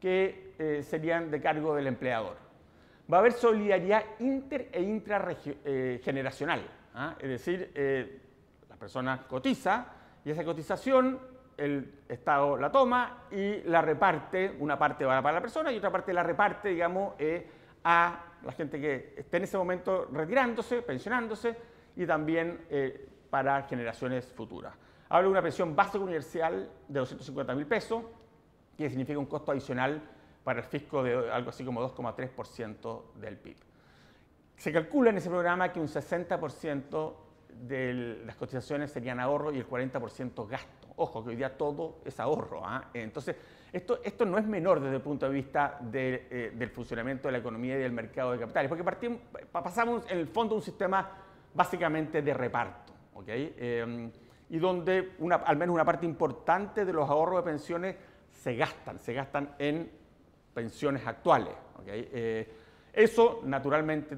que serían de cargo del empleador. Va a haber solidaridad inter e intrageneracional. Es decir, la persona cotiza y esa cotización el Estado la toma y la reparte, una parte va para la persona y otra parte la reparte, digamos, a la gente que esté en ese momento retirándose, pensionándose y también para generaciones futuras. Habla de una pensión básica universal de 250.000 pesos, que significa un costo adicional para el fisco de algo así como 2,3% del PIB. Se calcula en ese programa que un 60% de las cotizaciones serían ahorro y el 40% gasto. Ojo, que hoy día todo es ahorro. Entonces, esto no es menor desde el punto de vista del funcionamiento de la economía y del mercado de capitales, porque pasamos en el fondo a un sistema básicamente de reparto, ¿okay? Y donde al menos una parte importante de los ahorros de pensiones se gastan en pensiones actuales. ¿Okay? Eso, naturalmente,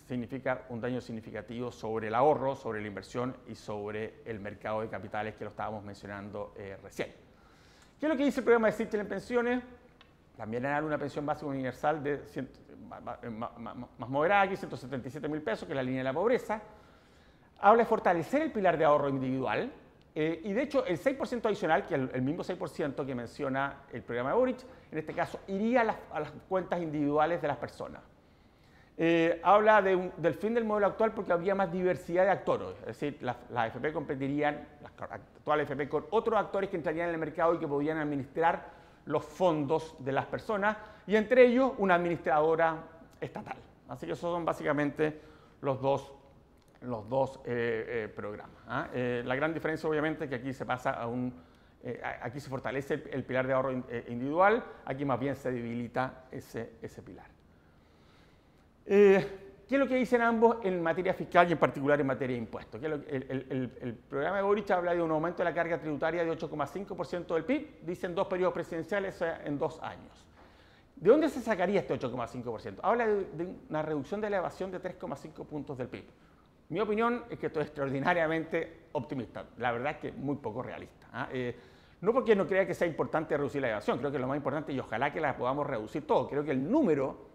significa un daño significativo sobre el ahorro, sobre la inversión y sobre el mercado de capitales que lo estábamos mencionando recién. ¿Qué es lo que dice el programa de Sichel en pensiones? También era una pensión básica universal más moderada, aquí 177.000 pesos, que es la línea de la pobreza. Habla de fortalecer el pilar de ahorro individual y de hecho el 6% adicional, que es el mismo 6% que menciona el programa de Boric, en este caso iría a las cuentas individuales de las personas. Habla del fin del modelo actual porque habría más diversidad de actores, es decir, las AFP competirían, las actuales AFP, con otros actores que entrarían en el mercado y que podrían administrar los fondos de las personas y entre ellos una administradora estatal. Así que esos son básicamente los dos programas. La gran diferencia obviamente es que aquí se pasa aquí se fortalece el pilar de ahorro individual, aquí más bien se debilita ese pilar. ¿Qué es lo que dicen ambos en materia fiscal y en particular en materia de impuestos? El programa de Boric habla de un aumento de la carga tributaria de 8,5% del PIB, dicen 2 periodos presidenciales, o sea, en 2 años. ¿De dónde se sacaría este 8,5%? Habla de una reducción de la evasión de 3,5 puntos del PIB. Mi opinión es que esto es extraordinariamente optimista, la verdad es que muy poco realista. No porque no crea que sea importante reducir la evasión, creo que lo más importante, y ojalá que la podamos reducir todo, creo que el número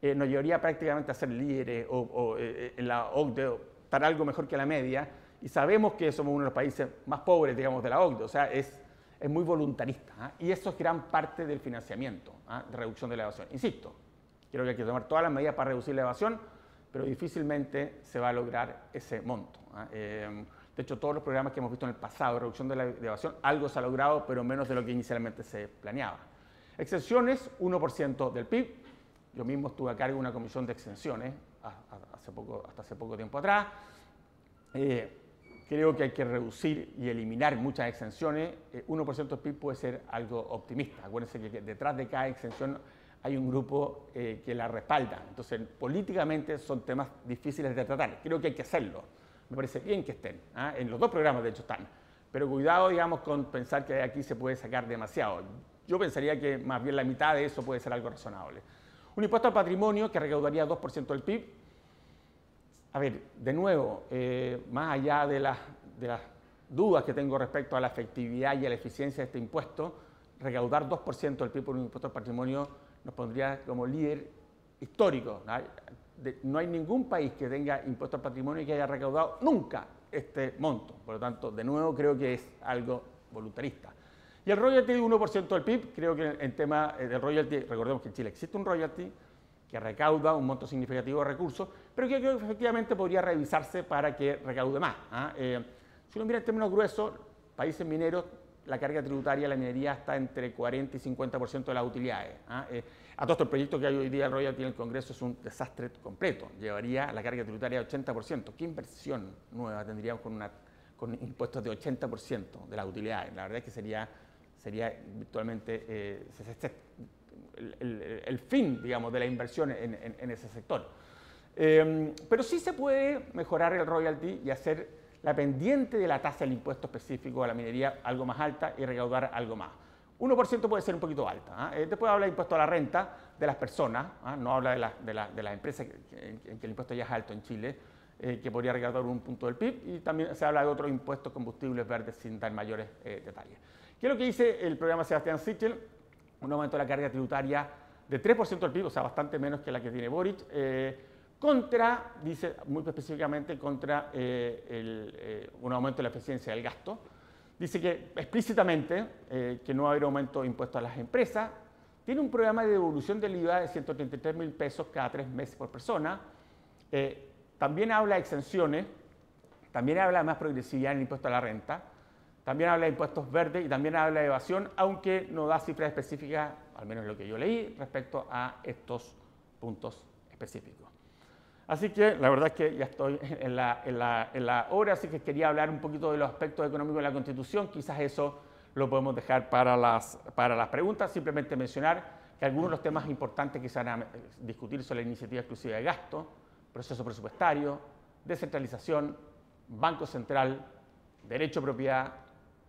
nos llevaría prácticamente a ser líderes o en la OCDE, estar algo mejor que la media, y sabemos que somos uno de los países más pobres, digamos, de la OCDE, o sea, es muy voluntarista, y eso es gran parte del financiamiento de reducción de la evasión. Insisto, creo que hay que tomar todas las medidas para reducir la evasión, pero difícilmente se va a lograr ese monto. De hecho, todos los programas que hemos visto en el pasado de reducción de la evasión, algo se ha logrado, pero menos de lo que inicialmente se planeaba. Exenciones, 1% del PIB. Yo mismo estuve a cargo de una comisión de exenciones hasta hace poco tiempo atrás. Creo que hay que reducir y eliminar muchas exenciones. 1% del PIB puede ser algo optimista. Acuérdense que detrás de cada exención hay un grupo que la respalda. Entonces, políticamente son temas difíciles de tratar. Creo que hay que hacerlo, me parece bien que estén. En los dos programas, de hecho, están. Pero cuidado, digamos, con pensar que aquí se puede sacar demasiado. Yo pensaría que más bien la mitad de eso puede ser algo razonable. Un impuesto al patrimonio que recaudaría 2% del PIB. A ver, de nuevo, más allá de las dudas que tengo respecto a la efectividad y a la eficiencia de este impuesto, recaudar 2% del PIB por un impuesto al patrimonio nos pondría como líder histórico. No hay ningún país que tenga impuesto al patrimonio y que haya recaudado nunca este monto. Por lo tanto, de nuevo, creo que es algo voluntarista. Y el royalty de 1% del PIB, creo que en tema del royalty, recordemos que en Chile existe un royalty que recauda un monto significativo de recursos, pero que creo que efectivamente podría revisarse para que recaude más. Si uno mira en términos gruesos, países mineros, la carga tributaria de la minería está entre 40 y 50% de las utilidades. A todo el proyecto que hay hoy día el royalty en el Congreso es un desastre completo. Llevaría la carga tributaria al 80%. ¿Qué inversión nueva tendríamos con impuestos de 80% de las utilidades? La verdad es que sería virtualmente el fin, digamos, de la inversión en ese sector. Pero sí se puede mejorar el royalty y hacer la pendiente de la tasa del impuesto específico a la minería algo más alta y recaudar algo más. 1% puede ser un poquito alta. Después habla de impuesto a la renta de las personas, no habla de las empresas en que el impuesto ya es alto en Chile, que podría recaudar un punto del PIB, y también se habla de otros impuestos combustibles verdes sin dar mayores detalles. ¿Qué es lo que dice el programa Sebastián Sichel? Un aumento de la carga tributaria de 3% del PIB, o sea, bastante menos que la que tiene Boric, contra, dice muy específicamente, contra un aumento de la eficiencia del gasto. Dice que explícitamente que no va a haber aumento de impuestos a las empresas. Tiene un programa de devolución del IVA de 133.000 pesos cada 3 meses por persona. También habla de exenciones, también habla de más progresividad en el impuesto a la renta, también habla de impuestos verdes y también habla de evasión, aunque no da cifras específicas, al menos lo que yo leí, respecto a estos puntos específicos. Así que la verdad es que ya estoy en la hora, así que quería hablar un poquito de los aspectos económicos de la Constitución. Quizás eso lo podemos dejar para las preguntas. Simplemente mencionar que algunos de los temas importantes que se van a discutir son la iniciativa exclusiva de gasto, proceso presupuestario, descentralización, Banco Central, derecho a propiedad,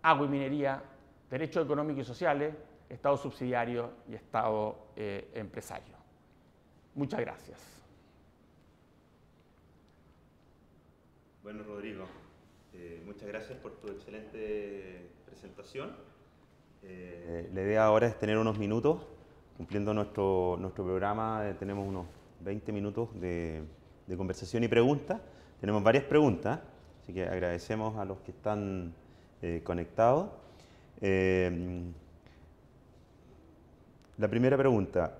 agua y minería, derechos económicos y sociales, Estado subsidiario y Estado empresario. Muchas gracias. Bueno, Rodrigo, muchas gracias por tu excelente presentación. La idea ahora es tener unos minutos, cumpliendo nuestro programa, tenemos unos 20 minutos de conversación y preguntas. Tenemos varias preguntas, así que agradecemos a los que están conectados. La primera pregunta,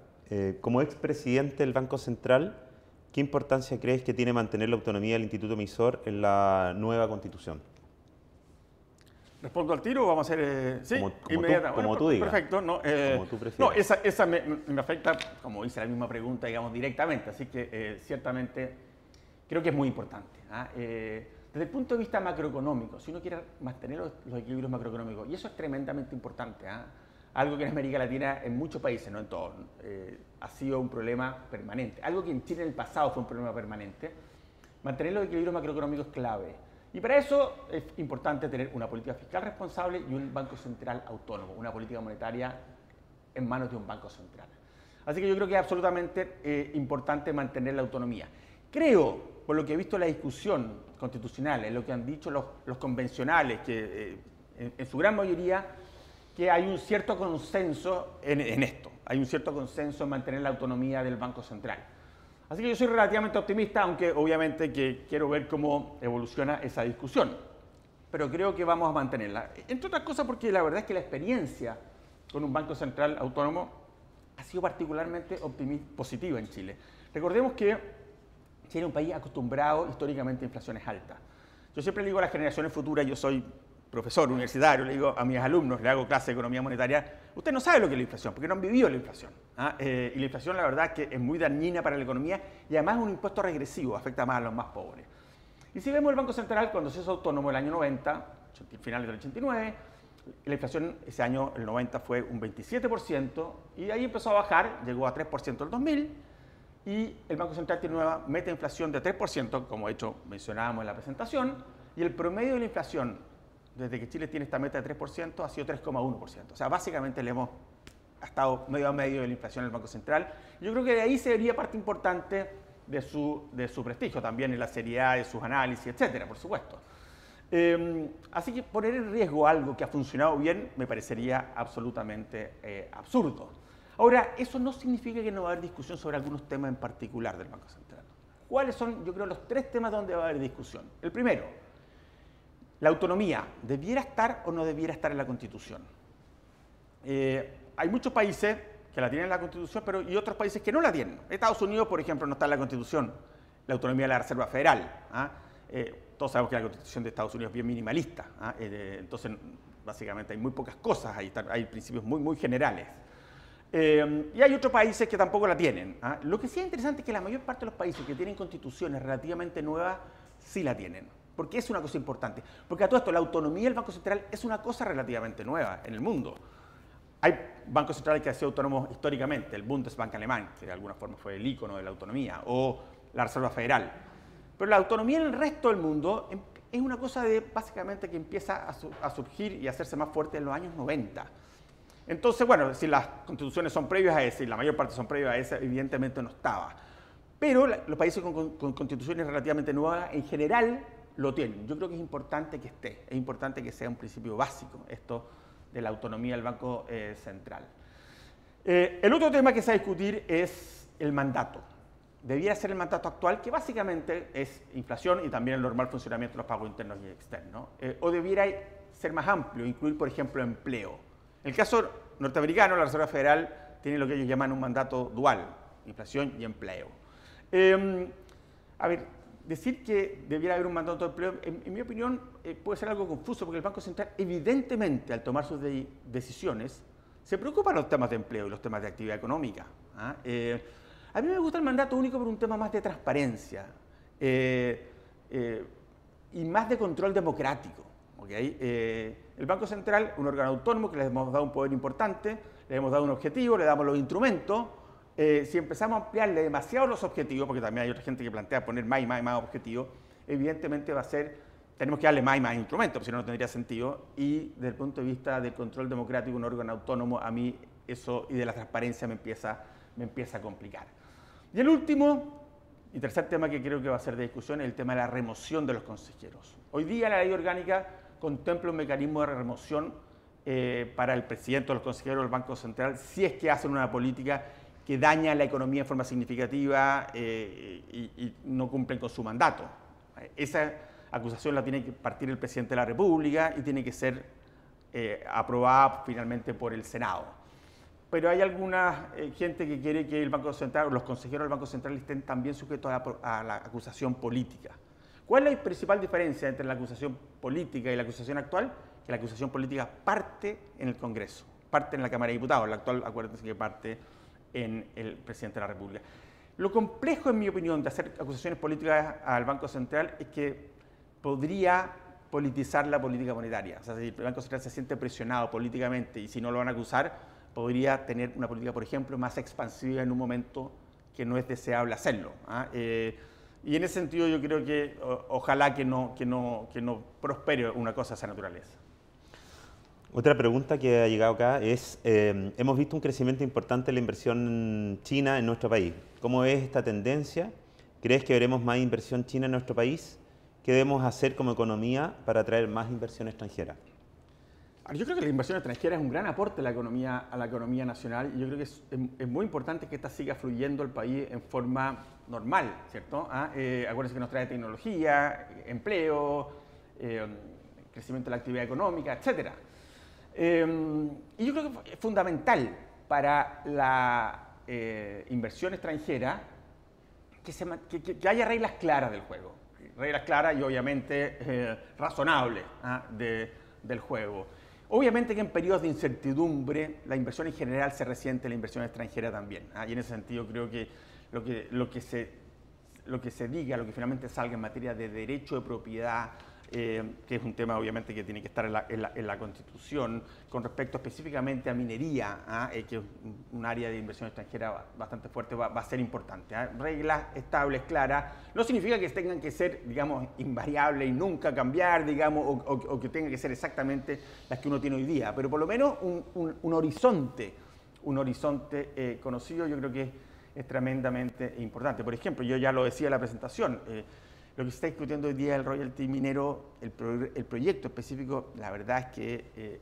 como expresidente del Banco Central, ¿qué importancia crees que tiene mantener la autonomía del Instituto Emisor en la nueva Constitución? ¿Respondo al tiro o vamos a hacer inmediatamente? Como tú digas. Perfecto. No, como tú prefieras. No, esa me afecta, como hice la misma pregunta, digamos, directamente. Así que ciertamente creo que es muy importante. Desde el punto de vista macroeconómico, si uno quiere mantener los equilibrios macroeconómicos, y eso es tremendamente importante, algo que en América Latina, en muchos países, no en todos, ha sido un problema permanente. Algo que en Chile en el pasado fue un problema permanente. Mantener los equilibrios macroeconómicos es clave. Y para eso es importante tener una política fiscal responsable y un banco central autónomo, una política monetaria en manos de un banco central. Así que yo creo que es absolutamente importante mantener la autonomía. Creo, por lo que he visto en la discusión constitucional, en lo que han dicho los convencionales, que en su gran mayoría, que hay un cierto consenso en esto, hay un cierto consenso en mantener la autonomía del Banco Central. Así que yo soy relativamente optimista, aunque obviamente que quiero ver cómo evoluciona esa discusión. Pero creo que vamos a mantenerla. Entre otras cosas porque la verdad es que la experiencia con un Banco Central autónomo ha sido particularmente positiva en Chile. Recordemos que Chile es un país acostumbrado históricamente a inflaciones altas. Yo siempre le digo a las generaciones futuras, yo soy profesor universitario, le digo a mis alumnos, le hago clase de economía monetaria, usted no sabe lo que es la inflación, porque no han vivido la inflación. Y la inflación, la verdad, es que es muy dañina para la economía y además es un impuesto regresivo, afecta más a los más pobres. Y si vemos el Banco Central, cuando se hizo autónomo el año 90, finales del 89, la inflación ese año, el 90, fue un 27%, y ahí empezó a bajar, llegó a 3% el 2000, y el Banco Central tiene una meta de inflación de 3%, como de hecho mencionábamos en la presentación, y el promedio de la inflación desde que Chile tiene esta meta de 3% ha sido 3,1%. O sea, básicamente le hemos estado medio a medio de la inflación del Banco Central. Yo creo que de ahí se vería parte importante de su prestigio, también en la seriedad de sus análisis, etcétera, por supuesto. Así que poner en riesgo algo que ha funcionado bien me parecería absolutamente absurdo. Ahora, eso no significa que no va a haber discusión sobre algunos temas en particular del Banco Central. ¿Cuáles son, yo creo, los 3 temas donde va a haber discusión? El primero, la autonomía. ¿Debiera estar o no debiera estar en la Constitución? Hay muchos países que la tienen en la Constitución, pero y otros países que no la tienen. Estados Unidos, por ejemplo, no está en la Constitución, la autonomía de la Reserva Federal. Todos sabemos que la Constitución de Estados Unidos es bien minimalista. Entonces, básicamente, hay muy pocas cosas, hay principios muy generales. Y hay otros países que tampoco la tienen. Lo que sí es interesante es que la mayor parte de los países que tienen constituciones relativamente nuevas sí la tienen. Porque es una cosa importante. Porque a todo esto, la autonomía del Banco Central es una cosa relativamente nueva en el mundo. Hay bancos centrales que han sido autónomos históricamente, el Bundesbank alemán, que de alguna forma fue el ícono de la autonomía, o la Reserva Federal. Pero la autonomía en el resto del mundo es una cosa básicamente que empieza a surgir y a hacerse más fuerte en los años 90. Entonces, bueno, si las constituciones son previas a ese, y la mayor parte son previas a ese, evidentemente no estaba. Pero los países con constituciones relativamente nuevas, en general, lo tienen. Yo creo que es importante que esté, es importante que sea un principio básico, esto de la autonomía del Banco Central. El otro tema que se va a discutir es el mandato. Debiera ser el mandato actual, que básicamente es inflación y también el normal funcionamiento de los pagos internos y externos. O debiera ser más amplio, incluir, por ejemplo, empleo. En el caso norteamericano, la Reserva Federal tiene lo que ellos llaman un mandato dual, inflación y empleo. A ver, decir que debiera haber un mandato de empleo, en mi opinión, puede ser algo confuso, porque el Banco Central, evidentemente, al tomar sus decisiones, se preocupa de los temas de empleo y los temas de actividad económica. A mí me gusta el mandato único por un tema más de transparencia y más de control democrático. ¿Okay? El Banco Central, un órgano autónomo que le hemos dado un poder importante, le hemos dado un objetivo, le damos los instrumentos. Si empezamos a ampliarle demasiado los objetivos, porque también hay otra gente que plantea poner más y más objetivos, evidentemente va a ser, tenemos que darle más y más instrumentos, porque si no, no tendría sentido. Y desde el punto de vista del control democrático, un órgano autónomo, a mí eso y de la transparencia me empieza a complicar. Y el último y tercer tema que creo que va a ser de discusión es el tema de la remoción de los consejeros. Hoy día la ley orgánica contempla un mecanismo de remoción para el presidente o los consejeros del Banco Central si es que hacen una política que daña la economía en forma significativa y no cumplen con su mandato. Esa acusación la tiene que partir el presidente de la República y tiene que ser aprobada finalmente por el Senado. Pero hay alguna gente que quiere que el Banco Central o los consejeros del Banco Central estén también sujetos a la acusación política. ¿Cuál es la principal diferencia entre la acusación política y la acusación actual? Que la acusación política parte en el Congreso, parte en la Cámara de Diputados. La actual, acuérdense que parte en el presidente de la República. Lo complejo, en mi opinión, de hacer acusaciones políticas al Banco Central es que podría politizar la política monetaria. O sea, si el Banco Central se siente presionado políticamente y si no lo van a acusar, podría tener una política, por ejemplo, más expansiva en un momento que no es deseable hacerlo. Y en ese sentido yo creo que ojalá que no prospere una cosa de esa naturaleza. Otra pregunta que ha llegado acá es, hemos visto un crecimiento importante en la inversión china en nuestro país. ¿Cómo ves esta tendencia? ¿Crees que veremos más inversión china en nuestro país? ¿Qué debemos hacer como economía para atraer más inversión extranjera? Yo creo que la inversión extranjera es un gran aporte a la economía nacional y yo creo que es muy importante que esta siga fluyendo al país en forma normal, ¿cierto? Acuérdense que nos trae tecnología, empleo, crecimiento de la actividad económica, etc. Y yo creo que es fundamental para la inversión extranjera que haya reglas claras del juego, reglas claras y obviamente razonables del juego. Obviamente que en periodos de incertidumbre la inversión en general se resiente, la inversión extranjera también. Y en ese sentido creo que lo que se diga, lo que finalmente salga en materia de derecho de propiedad, que es un tema obviamente que tiene que estar en la Constitución, con respecto específicamente a minería, que es un área de inversión extranjera bastante fuerte, va a ser importante. Reglas estables, claras, no significa que tengan que ser, digamos, invariables y nunca cambiar, digamos, o que tengan que ser exactamente las que uno tiene hoy día, pero por lo menos un horizonte conocido, yo creo que es tremendamente importante. Por ejemplo, yo ya lo decía en la presentación, lo que se está discutiendo hoy día del royalty minero, el proyecto específico, la verdad es que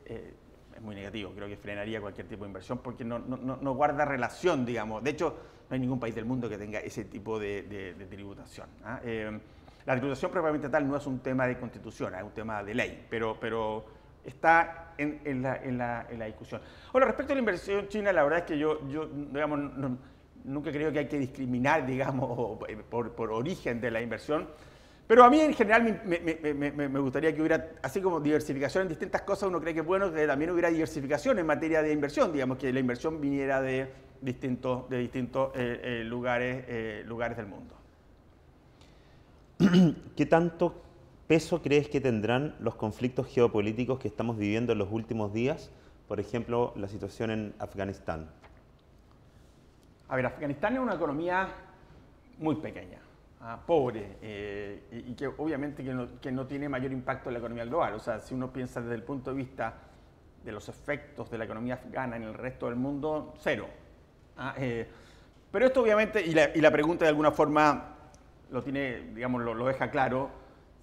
es muy negativo. Creo que frenaría cualquier tipo de inversión porque no guarda relación, digamos. De hecho, no hay ningún país del mundo que tenga ese tipo de tributación. La tributación propiamente tal no es un tema de constitución, es un tema de ley, pero está en la discusión. Ahora, respecto a la inversión china, la verdad es que yo digamos, nunca creo que hay que discriminar, digamos, por origen de la inversión, pero a mí en general me gustaría que hubiera, así como diversificación en distintas cosas, uno cree que es bueno que también hubiera diversificación en materia de inversión, digamos, que la inversión viniera de distintos lugares del mundo. ¿Qué tanto peso crees que tendrán los conflictos geopolíticos que estamos viviendo en los últimos días? Por ejemplo, la situación en Afganistán. A ver, Afganistán es una economía muy pequeña, pobre, y que obviamente que no tiene mayor impacto en la economía global. O sea, si uno piensa desde el punto de vista de los efectos de la economía afgana en el resto del mundo, cero. Pero esto obviamente, y la pregunta de alguna forma lo tiene, digamos, lo deja claro,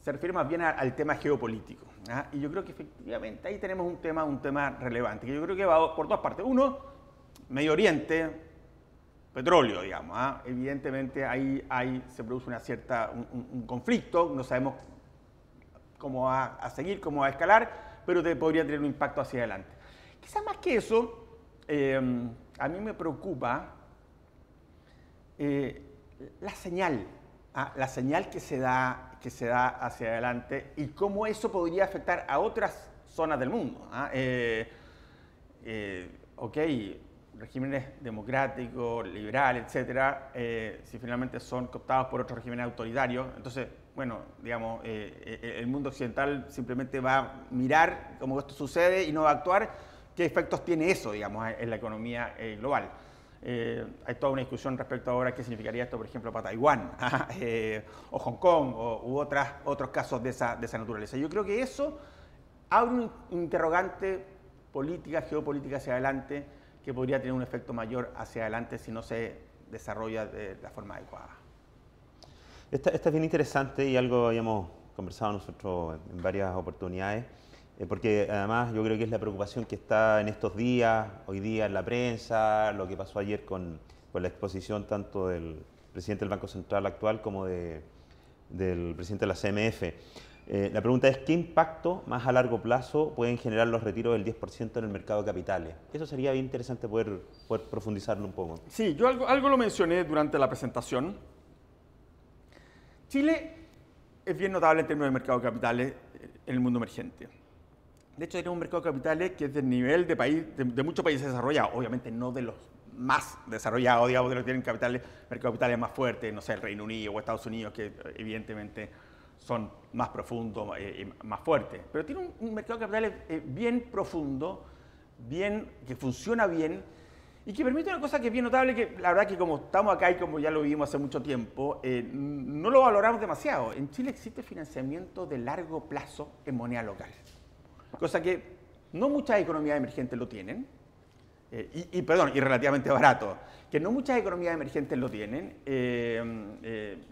se refiere más bien al tema geopolítico. Y yo creo que efectivamente ahí tenemos un tema relevante, que yo creo que va por dos partes. Uno, Medio Oriente, petróleo, digamos. Evidentemente ahí se produce un conflicto, no sabemos cómo va a seguir, cómo va a escalar, pero podría tener un impacto hacia adelante. Quizás más que eso, a mí me preocupa la señal que se da hacia adelante y cómo eso podría afectar a otras zonas del mundo. Regímenes democráticos, liberales, etcétera, si finalmente son cooptados por otros regímenes autoritarios, entonces, bueno, digamos, el mundo occidental simplemente va a mirar cómo esto sucede y no va a actuar. ¿Qué efectos tiene eso, digamos, en la economía global? Hay toda una discusión respecto ahora qué significaría esto, por ejemplo, para Taiwán, o Hong Kong, u otros casos de esa naturaleza. Yo creo que eso abre un interrogante geopolítica hacia adelante, que podría tener un efecto mayor hacia adelante si no se desarrolla de la forma adecuada. Esta es bien interesante y algo habíamos conversado nosotros en varias oportunidades, porque además yo creo que es la preocupación que está en estos días, hoy día en la prensa, lo que pasó ayer con la exposición tanto del presidente del Banco Central actual como del presidente de la CMF. La pregunta es, ¿qué impacto más a largo plazo pueden generar los retiros del 10% en el mercado de capitales? Eso sería bien interesante poder profundizarlo un poco. Sí, yo algo lo mencioné durante la presentación. Chile es bien notable en términos de mercado de capitales en el mundo emergente. De hecho, tenemos un mercado de capitales que es del nivel de muchos países desarrollados, obviamente no de los más desarrollados, digamos, de los que tienen mercado de capitales más fuertes, no sé, el Reino Unido o Estados Unidos, que evidentemente son más profundos y más fuertes. Pero tiene un mercado de capitales bien profundo, que funciona bien y que permite una cosa que es bien notable, que la verdad que como estamos acá y como ya lo vivimos hace mucho tiempo, no lo valoramos demasiado. En Chile existe financiamiento de largo plazo en moneda local, cosa que no muchas economías emergentes lo tienen, y relativamente barato, que no muchas economías emergentes lo tienen. En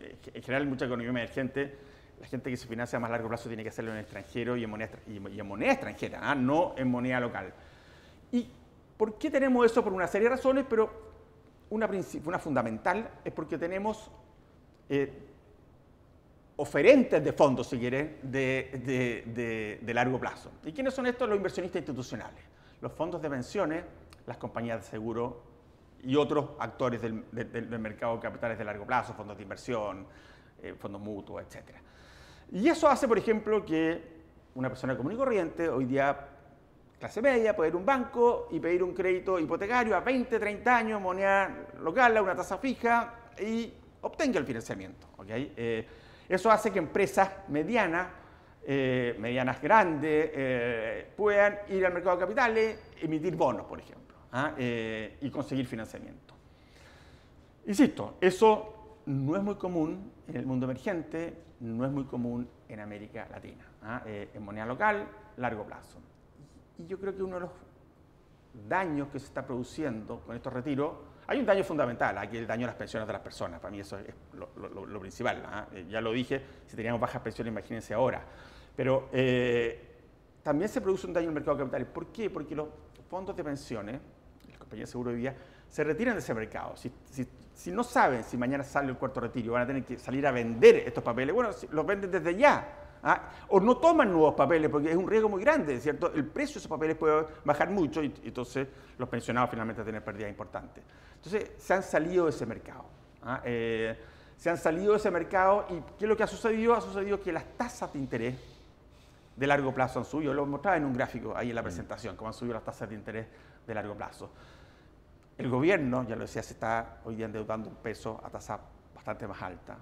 general, muchas economías emergentes, la gente que se financia a más largo plazo tiene que hacerlo en el extranjero y en moneda extranjera, no en moneda local. ¿Y por qué tenemos eso? Por una serie de razones, pero una fundamental es porque tenemos oferentes de fondos, si quiere, de largo plazo. ¿Y quiénes son estos? Los inversionistas institucionales, los fondos de pensiones, las compañías de seguro y otros actores del mercado de capitales de largo plazo, fondos de inversión, fondos mutuos, etc. Y eso hace, por ejemplo, que una persona común y corriente, hoy día clase media, puede ir a un banco y pedir un crédito hipotecario a 20, 30 años, moneda local, a una tasa fija, y obtenga el financiamiento. ¿Okay? Eso hace que empresas medianas medianas grandes, puedan ir al mercado de capitales, emitir bonos, por ejemplo, y conseguir financiamiento. Insisto, eso no es muy común en el mundo emergente, no es muy común en América Latina, en moneda local, largo plazo. Y yo creo que uno de los daños que se está produciendo con estos retiros, hay un daño fundamental, aquí el daño a las pensiones de las personas, para mí eso es lo principal, ya lo dije, si teníamos bajas pensiones, imagínense ahora, pero también se produce un daño en el mercado de capitales. ¿Por qué? Porque los fondos de pensiones, las compañías de seguro de vida, se retiran de ese mercado. Si no saben si mañana sale el cuarto retiro, van a tener que salir a vender estos papeles, bueno, los venden desde ya. O no toman nuevos papeles porque es un riesgo muy grande, ¿cierto? El precio de esos papeles puede bajar mucho y entonces los pensionados finalmente van a tener pérdidas importantes. Entonces se han salido de ese mercado. Se han salido de ese mercado y ¿qué es lo que ha sucedido? Ha sucedido que las tasas de interés de largo plazo han subido. Lo mostraba en un gráfico ahí en la presentación, cómo han subido las tasas de interés de largo plazo. El gobierno, ya lo decía, se está hoy día endeudando un peso a tasa bastante más alta.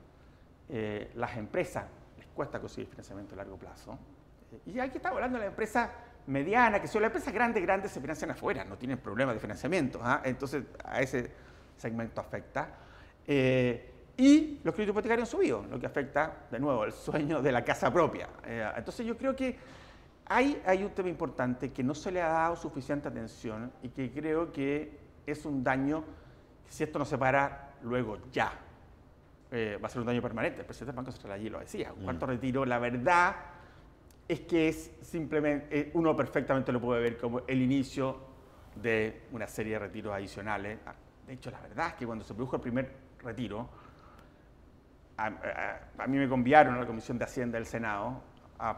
Las empresas les cuesta conseguir financiamiento a largo plazo. Y aquí estamos hablando de la empresa mediana, que son las empresas grandes se financian afuera, no tienen problemas de financiamiento. Entonces a ese segmento afecta. Y los créditos hipotecarios han subido, lo que afecta, de nuevo, el sueño de la casa propia. Entonces yo creo que hay un tema importante que no se le ha dado suficiente atención y que creo que es un daño que si esto no se para luego ya, va a ser un daño permanente. El presidente del Banco Central allí lo decía, un cuarto retiro, la verdad es que es simplemente, uno perfectamente lo puede ver como el inicio de una serie de retiros adicionales. De hecho, la verdad es que cuando se produjo el primer retiro, a mí me conviaron a la Comisión de Hacienda del Senado a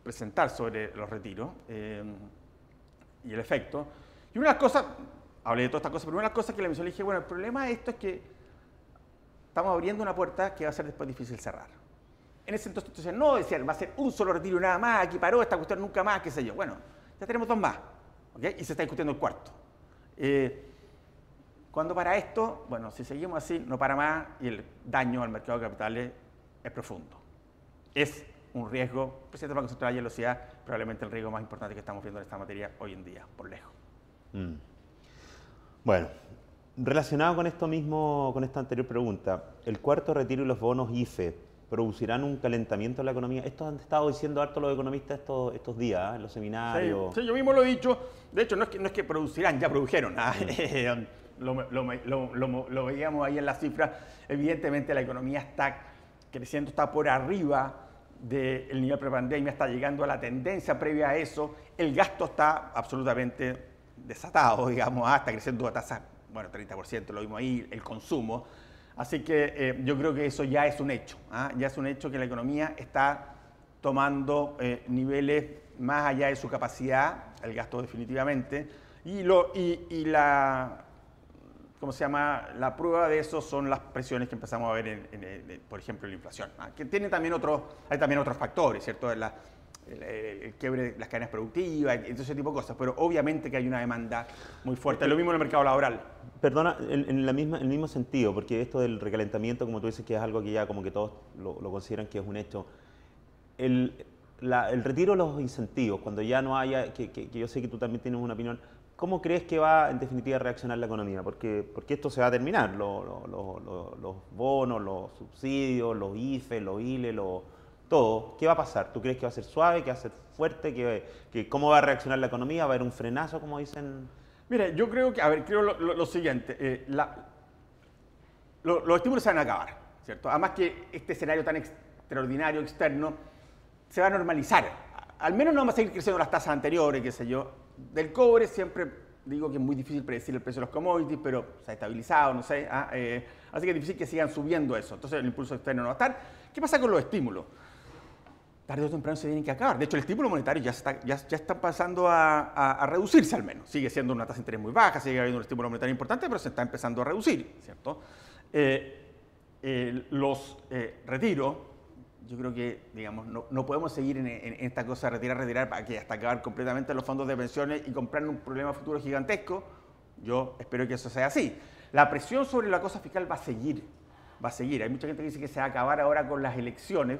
presentar sobre los retiros y el efecto. Y una de las cosas, hablé de todas estas cosas, pero una de las cosas que la misión le dije, bueno, el problema de esto es que estamos abriendo una puerta que va a ser después difícil cerrar. En ese entonces no, decían, va a ser un solo retiro nada más, aquí paró esta cuestión nunca más, qué sé yo. Bueno, ya tenemos dos más, ¿okay? Y se está discutiendo el cuarto. ¿Cuándo para esto? Bueno, si seguimos así, no para más y el daño al mercado de capitales es profundo. Es un riesgo, el presidente del Banco Central ya lo decía, probablemente el riesgo más importante que estamos viendo en esta materia hoy en día, por lejos. Bueno, relacionado con esto mismo, con esta anterior pregunta, ¿el cuarto retiro y los bonos IFE producirán un calentamiento en la economía? Esto han estado diciendo harto los economistas estos días, en los seminarios. Sí, yo mismo lo he dicho. De hecho, no es que producirán, ya produjeron. Lo veíamos ahí en las cifras. Evidentemente la economía está creciendo, está por arriba del nivel prepandemia, está llegando a la tendencia previa a eso. El gasto está absolutamente desatado, digamos, está creciendo a tasas, bueno, 30%, lo vimos ahí, el consumo. Así que yo creo que eso ya es un hecho. Ya es un hecho que la economía está tomando niveles más allá de su capacidad, el gasto definitivamente, ¿cómo se llama? La prueba de eso son las presiones que empezamos a ver, por ejemplo, en la inflación, que tiene también hay también otros factores, ¿cierto? El quiebre de las cadenas productivas, y todo ese tipo de cosas, pero obviamente que hay una demanda muy fuerte. Lo mismo en el mercado laboral. Perdona, en el mismo sentido, porque esto del recalentamiento, como tú dices, que es algo que ya como que todos lo consideran que es un hecho. El retiro de los incentivos, cuando ya no haya, que yo sé que tú también tienes una opinión, ¿cómo crees que va en definitiva a reaccionar la economía? Porque esto se va a terminar, los bonos, los subsidios, los IFE, los ILE, todo. ¿Qué va a pasar? ¿Tú crees que va a ser suave, que va a ser fuerte? ¿Cómo va a reaccionar la economía? ¿Va a haber un frenazo, como dicen? Mire, yo creo que, creo lo siguiente, los estímulos se van a acabar, ¿cierto? Además que este escenario tan extraordinario externo se va a normalizar. Al menos no vamos a seguir creciendo las tasas anteriores, qué sé yo. Del cobre siempre digo que es muy difícil predecir el precio de los commodities, pero se ha estabilizado, no sé. Así que es difícil que sigan subiendo eso. Entonces el impulso externo no va a estar. ¿Qué pasa con los estímulos? Tarde o temprano se tienen que acabar. De hecho, el estímulo monetario ya está pasando a reducirse al menos. Sigue siendo una tasa de interés muy baja, sigue habiendo un estímulo monetario importante, pero se está empezando a reducir, ¿cierto? Los retiros, yo creo que, digamos, no podemos seguir en esta cosa de retirar para que hasta acabar completamente los fondos de pensiones y comprar un problema futuro gigantesco. Yo espero que eso sea así. La presión sobre la cosa fiscal va a seguir. Hay mucha gente que dice que se va a acabar ahora con las elecciones.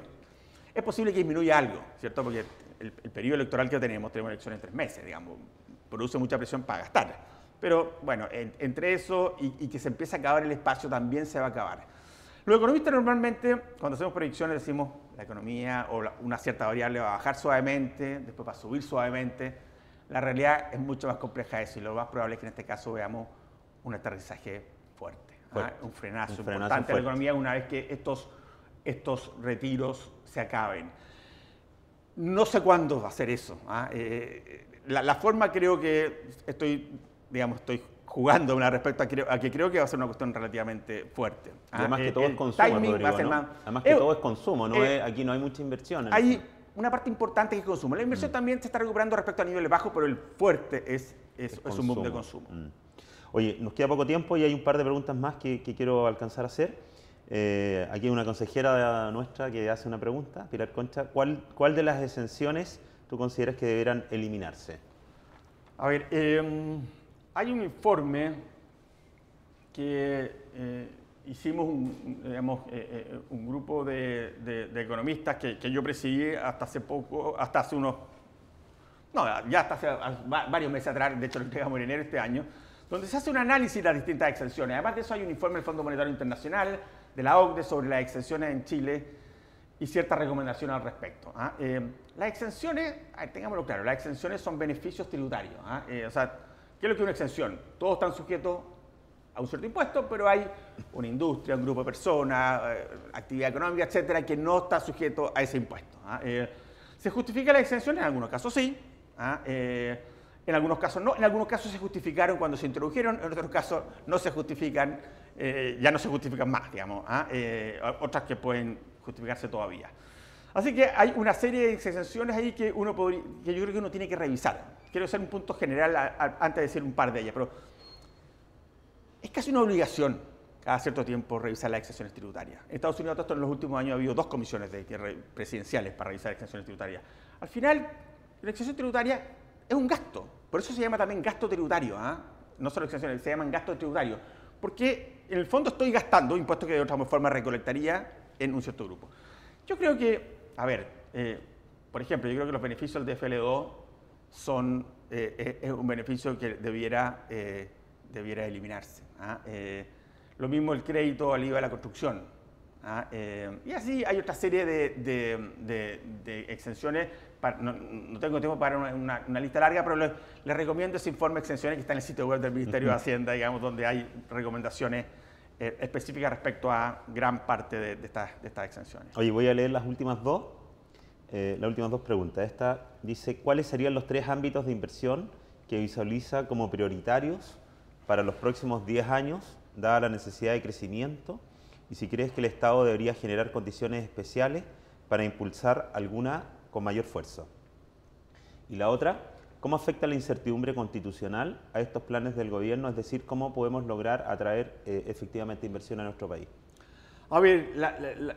Es posible que disminuya algo, ¿cierto? Porque el periodo electoral que tenemos elecciones en 3 meses, digamos, produce mucha presión para gastar. Pero bueno, entre eso y que se empiece a acabar el espacio también se va a acabar. Los economistas normalmente, cuando hacemos predicciones, decimos la economía o una cierta variable va a bajar suavemente, después va a subir suavemente. La realidad es mucho más compleja de eso y lo más probable es que en este caso veamos un aterrizaje fuerte. Un frenazo importante a la economía una vez que estos retiros se acaben. No sé cuándo va a ser eso. La forma creo que estoy jugando respecto a que creo que va a ser una cuestión relativamente fuerte. Además que todo es consumo, Rodrigo, ¿no? Además que todo es consumo, aquí no hay mucha inversión. Hay una parte importante que es consumo. La inversión también se está recuperando respecto a niveles bajos, pero el fuerte es un boom de consumo. Oye, nos queda poco tiempo y hay un par de preguntas más que quiero alcanzar a hacer. Aquí hay una consejera nuestra que hace una pregunta, Pilar Concha. ¿Cuál de las exenciones tú consideras que deberán eliminarse? A ver, hay un informe que hicimos un grupo de economistas que yo presidí hasta hace varios meses atrás, de hecho lo entregamos en enero de este año, donde se hace un análisis de las distintas exenciones. Además de eso hay un informe del Fondo Monetario Internacional, de la OCDE sobre las exenciones en Chile y ciertas recomendaciones al respecto. Las exenciones, tengámoslo claro, las exenciones son beneficios tributarios. O sea, ¿qué es lo que es una exención? Todos están sujetos a un cierto impuesto, pero hay una industria, un grupo de personas, actividad económica, etcétera, que no está sujeto a ese impuesto. ¿Se justifica la exención? En algunos casos sí. En algunos casos no, en algunos casos se justificaron cuando se introdujeron, en otros casos no se justifican, ya no se justifican más, digamos, otras que pueden justificarse todavía. Así que hay una serie de exenciones ahí que yo creo que uno tiene que revisar. Quiero hacer un punto general antes de decir un par de ellas, pero es casi una obligación cada cierto tiempo revisar las exenciones tributarias. En Estados Unidos, en los últimos años ha habido 2 comisiones presidenciales para revisar exenciones tributarias. Al final, la exención tributaria es un gasto, por eso se llama también gasto tributario, no solo exenciones, se llaman gastos tributarios, porque en el fondo estoy gastando impuestos que de otra forma recolectaría en un cierto grupo. Yo creo que, por ejemplo, yo creo que los beneficios del DFL2 es un beneficio que debiera eliminarse. Lo mismo el crédito al IVA de la construcción. Y así hay otra serie de exenciones. No tengo tiempo para una lista larga, pero les recomiendo ese informe de exenciones que está en el sitio web del Ministerio de Hacienda, digamos, donde hay recomendaciones específicas respecto a gran parte de estas exenciones. Oye, voy a leer las últimas dos preguntas. Esta dice, ¿cuáles serían los 3 ámbitos de inversión que visualiza como prioritarios para los próximos 10 años, dada la necesidad de crecimiento? Y si crees que el Estado debería generar condiciones especiales para impulsar alguna con mayor fuerza. Y la otra, ¿cómo afecta la incertidumbre constitucional a estos planes del gobierno? Es decir, ¿cómo podemos lograr atraer efectivamente inversión a nuestro país? A ver,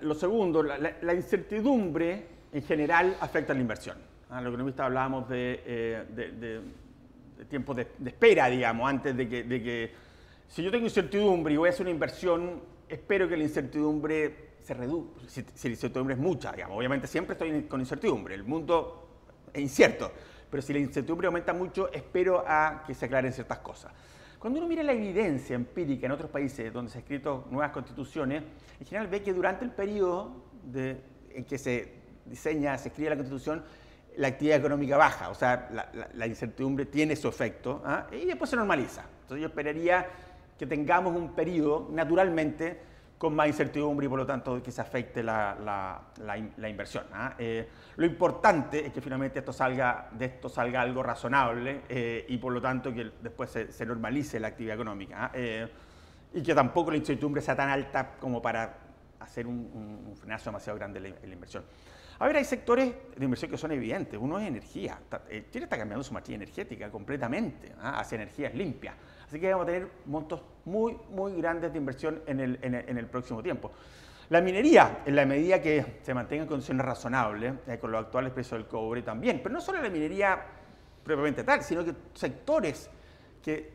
lo segundo, la incertidumbre en general afecta a la inversión. Los economistas hablábamos de tiempos de espera, digamos, antes de que si yo tengo incertidumbre y voy a hacer una inversión, espero que la incertidumbre se reduzca. Si la incertidumbre es mucha, digamos, obviamente siempre estoy con incertidumbre, el mundo es incierto, pero si la incertidumbre aumenta mucho, espero a que se aclaren ciertas cosas. Cuando uno mira la evidencia empírica en otros países donde se han escrito nuevas constituciones, en general ve que durante el periodo en que se diseña, se escribe la constitución, la actividad económica baja, o sea, la incertidumbre tiene su efecto, y después se normaliza. Entonces yo esperaría que tengamos un periodo, naturalmente, con más incertidumbre y por lo tanto que se afecte la inversión. Lo importante es que finalmente de esto salga algo razonable y por lo tanto que después se normalice la actividad económica y que tampoco la incertidumbre sea tan alta como para hacer un frenazo demasiado grande en la inversión. A ver, hay sectores de inversión que son evidentes. Uno es energía. Chile está cambiando su matriz energética completamente hacia energías limpias. Así que vamos a tener montos muy, muy grandes de inversión en el próximo tiempo. La minería, en la medida que se mantenga en condiciones razonables, con los actuales precios del cobre también, pero no solo la minería propiamente tal, sino que sectores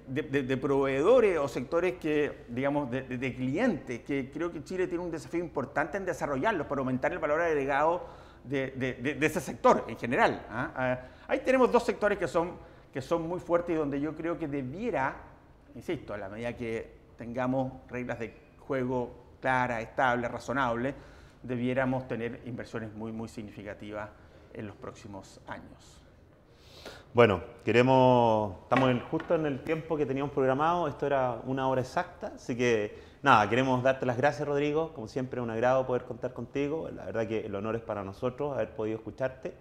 de proveedores o sectores que, digamos, de clientes, que creo que Chile tiene un desafío importante en desarrollarlos para aumentar el valor agregado de ese sector en general. Ahí tenemos dos sectores que son muy fuertes y donde yo creo que debiera, insisto, a la medida que tengamos reglas de juego claras, estables, razonables, debiéramos tener inversiones muy significativas en los próximos años. Bueno, estamos justo en el tiempo que teníamos programado, esto era 1 hora exacta, así que nada, queremos darte las gracias, Rodrigo, como siempre un agrado poder contar contigo, la verdad que el honor es para nosotros haber podido escucharte,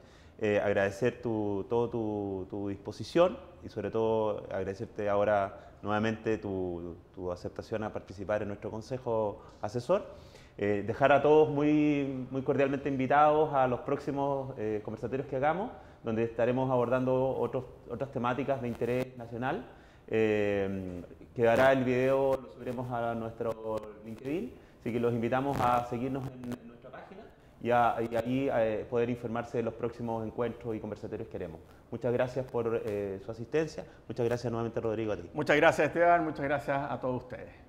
agradecer toda tu disposición y sobre todo agradecerte ahora nuevamente tu aceptación a participar en nuestro consejo asesor. Dejar a todos muy cordialmente invitados a los próximos conversatorios que hagamos, donde estaremos abordando otras temáticas de interés nacional. Quedará el video, lo subiremos a nuestro LinkedIn, así que los invitamos a seguirnos en nuestra página y allí poder informarse de los próximos encuentros y conversatorios que haremos. Muchas gracias por su asistencia, muchas gracias nuevamente, Rodrigo, a ti. Muchas gracias, Esteban, muchas gracias a todos ustedes.